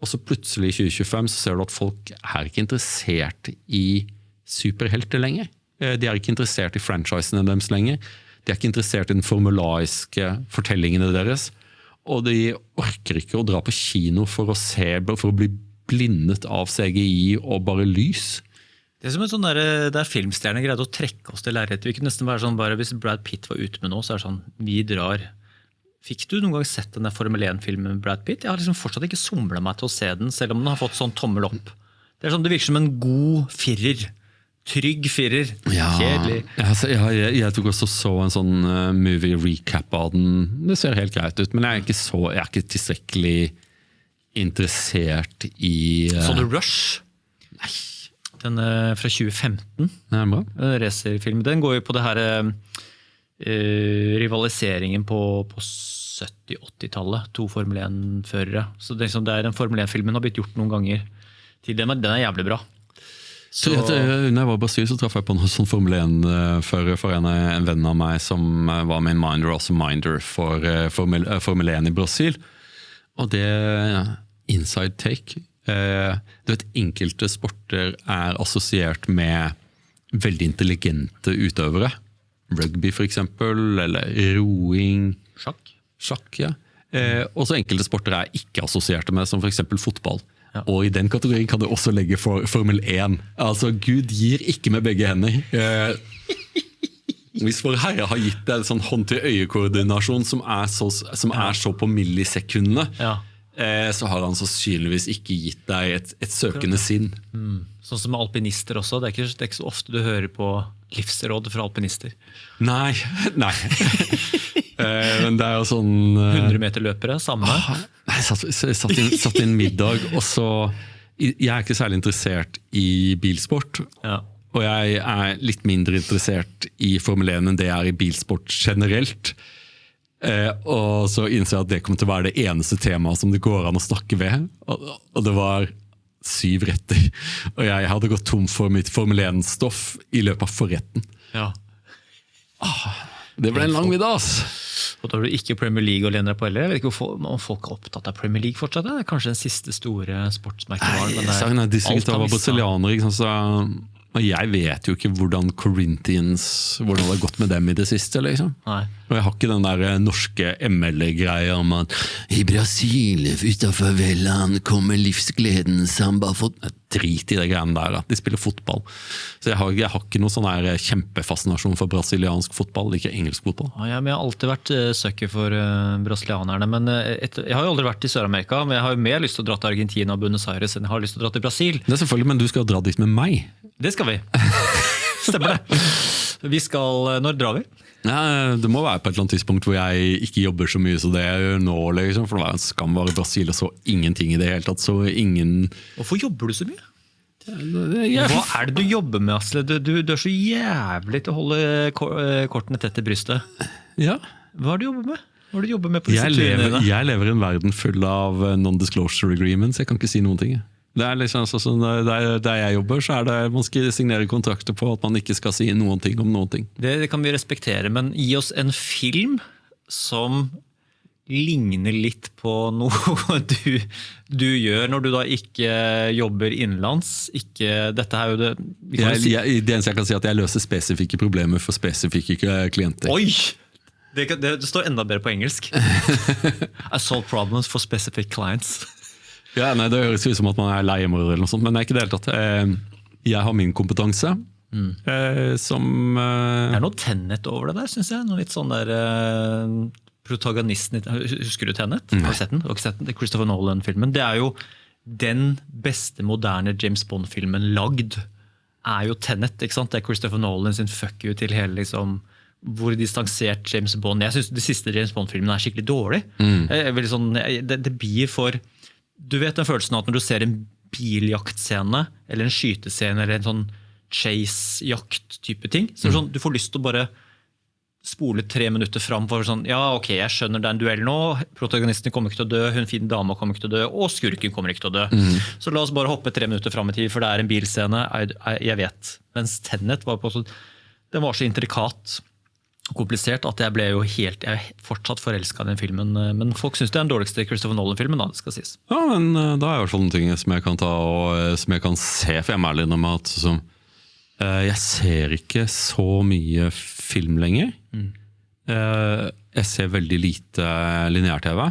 Og så plutselig i 2025 så ser du at folk er ikke interessert i superhelter lenger. De er ikke interessert i franchisene deres lenger. De er ikke interessert i den formulaiske fortellingene deres. Og de orker ikke å dra på kino for å bli blindet av CGI og bare lys. Det er som en sånn der filmstjerne greide å trekke oss til lerretet. Vi kunne nesten være sånn, bare hvis Brad Pitt var ute med noe, så er det sånn, vi drar. Fikk du noen gang sett den der Formel 1-filmen med Brad Pitt? Jeg har liksom fortsatt ikke somlet meg til å se den, selv om den har fått sånn tommel opp. Det er sånn, det virker som en god firer. Trygg firer. Ja, kjedelig. Jeg tok også så en sånn movie recap av den. Det ser helt greit ut, men jeg er ikke tilstrekkelig interessert i... Så du Rush? Nei. Den fra 2015. Det er bra. Racerfilm. Den går jo på det her rivaliseringen på 70-80-tallet. 2 Formel 1-førere. Så det er den Formel 1-filmen har blitt gjort noen ganger. Den er jævlig bra. Så når jeg var i Brasil, så traff jeg på noen sånn Formel 1-fører for en venn av meg som var med en minder, også minder for Formel 1 i Brasil. Og det inside take. Du vet, enkelte sporter er assosiert med veldig intelligente utøvere. Rugby for eksempel, eller roing. Sjakk, ja. Og så enkelte sporter er ikke assosierte med, som for eksempel fotball. Ja. Og i den kategorien kan du også legge for Formel 1. Altså, Gud gir ikke med begge hender. Hvis vår Herre har gitt deg en sånn hånd-til-øye-koordinasjon som er så på millisekundene, så har han sannsynligvis ikke gitt deg et søkende sinn. Sånn som med alpinister også. Det er ikke så ofte du hører på livsråd fra alpinister. Nei. Men det er jo sånn 100 meter løpere, samme. Jeg satt i en middag, og så jeg er ikke særlig interessert i bilsport. Ja. Og jeg er litt mindre interessert i Formel 1 enn det jeg er i bilsport generelt. Og så innser jeg at det kommer til å være det eneste temaet som det går an å snakke ved. Og det var 7 retter. Og jeg hadde gått tom for mitt Formel 1-stoff i løpet av forretten. Ja. Det ble en lang middag, ass. Og da har du ikke Premier League å lene deg på heller. Jeg vet ikke om folk er opptatt av Premier League fortsatt. Det er kanskje den siste store sportsmerkevaren. Nei, disse gutta var brasilianere, ikke sant, og jeg vet jo ikke hvordan Corinthians, hvordan det har gått med dem i det siste, liksom. Nei. Og jeg har ikke den der norske ML-greia om at i Brasil, utenfor Velland, kommer livsgleden, samba, drit i det greiene der, at de spiller fotball. Så jeg har ikke noe sånn her kjempefascinasjon for brasiliansk fotball, ikke engelsk fotball. Ja, men jeg har alltid vært søkker for brasilianerne, men jeg har jo aldri vært i Sør-Amerika, men jeg har jo mer lyst til å dra til Argentina og Buenos Aires enn jeg har lyst til å dra til Brasil. Det er selvfølgelig, men du skal dra dit med meg. Det skal vi. Stemmer det. Vi skal, når drar vi? Ja, det må være på et eller annet tidspunkt hvor jeg ikke jobber så mye som det jeg gjør nå, liksom, for det var en skam å være i Brasil og så ingenting i det hele tatt, så ingen... Hvorfor jobber du så mye? Hva er det du jobber med, Asle? Du er så jævlig til å holde kortene tett i brystet. Ja. Hva er det du jobber med? Hva er det du jobber med på disse turene dine? Jeg lever i en verden full av non-disclosure agreements, jeg kan ikke si noen ting. Det er liksom sånn, der jeg jobber, så er det man skal signere kontrakter på at man ikke skal si noen ting om noen ting. Det kan vi respektere, men gi oss en film som ligner litt på noe du gjør når du da ikke jobber innenlands. Dette er jo det... Det eneste jeg kan si er at jeg løser spesifikke problemer for spesifikke klienter. Oi! Det står enda bedre på engelsk. I solve problems for specific clients. Ja, nei, det høres ut som at man er leiemorder eller noe sånt, men det er ikke det hele tatt. Jeg har min kompetanse, som... Det er noe Tenet over det der, synes jeg. Noe litt sånn der protagonisten... Husker du Tenet? Har du sett den? Du har ikke sett den? Det er Christopher Nolan-filmen. Det er jo den beste moderne James Bond-filmen lagd, er jo Tenet, ikke sant? Det er Christopher Nolan sin fuck you til hele liksom... hvor distansert James Bond... Jeg synes de siste James Bond-filmene er skikkelig dårlig. Sånn, det blir for... Du vet den følelsen av at når du ser en biljaktscene, eller en skytescene, eller en sånn chase-jakt-type ting, så er det sånn, du får lyst til å bare spole 3 minutter fram for sånn, ja, ok, jeg skjønner det er en duell nå, protagonisten kommer ikke til å dø, hun fine dama kommer ikke til å dø, og skurken kommer ikke til å dø. Så la oss bare hoppe 3 minutter fram i tid, for det er en bilscene, jeg vet. Mens Tenet var på sånn, den var så intrikat, komplisert at jeg er fortsatt forelsket i den filmen, men folk synes det er den dårligste Christopher Nolan-filmen, da, det skal sies. Ja, men da er i hvert fall noen ting som jeg kan ta, og som jeg kan se, for jeg er ærlig med at jeg ser ikke så mye film lenger. Jeg ser veldig lite lineær-TV.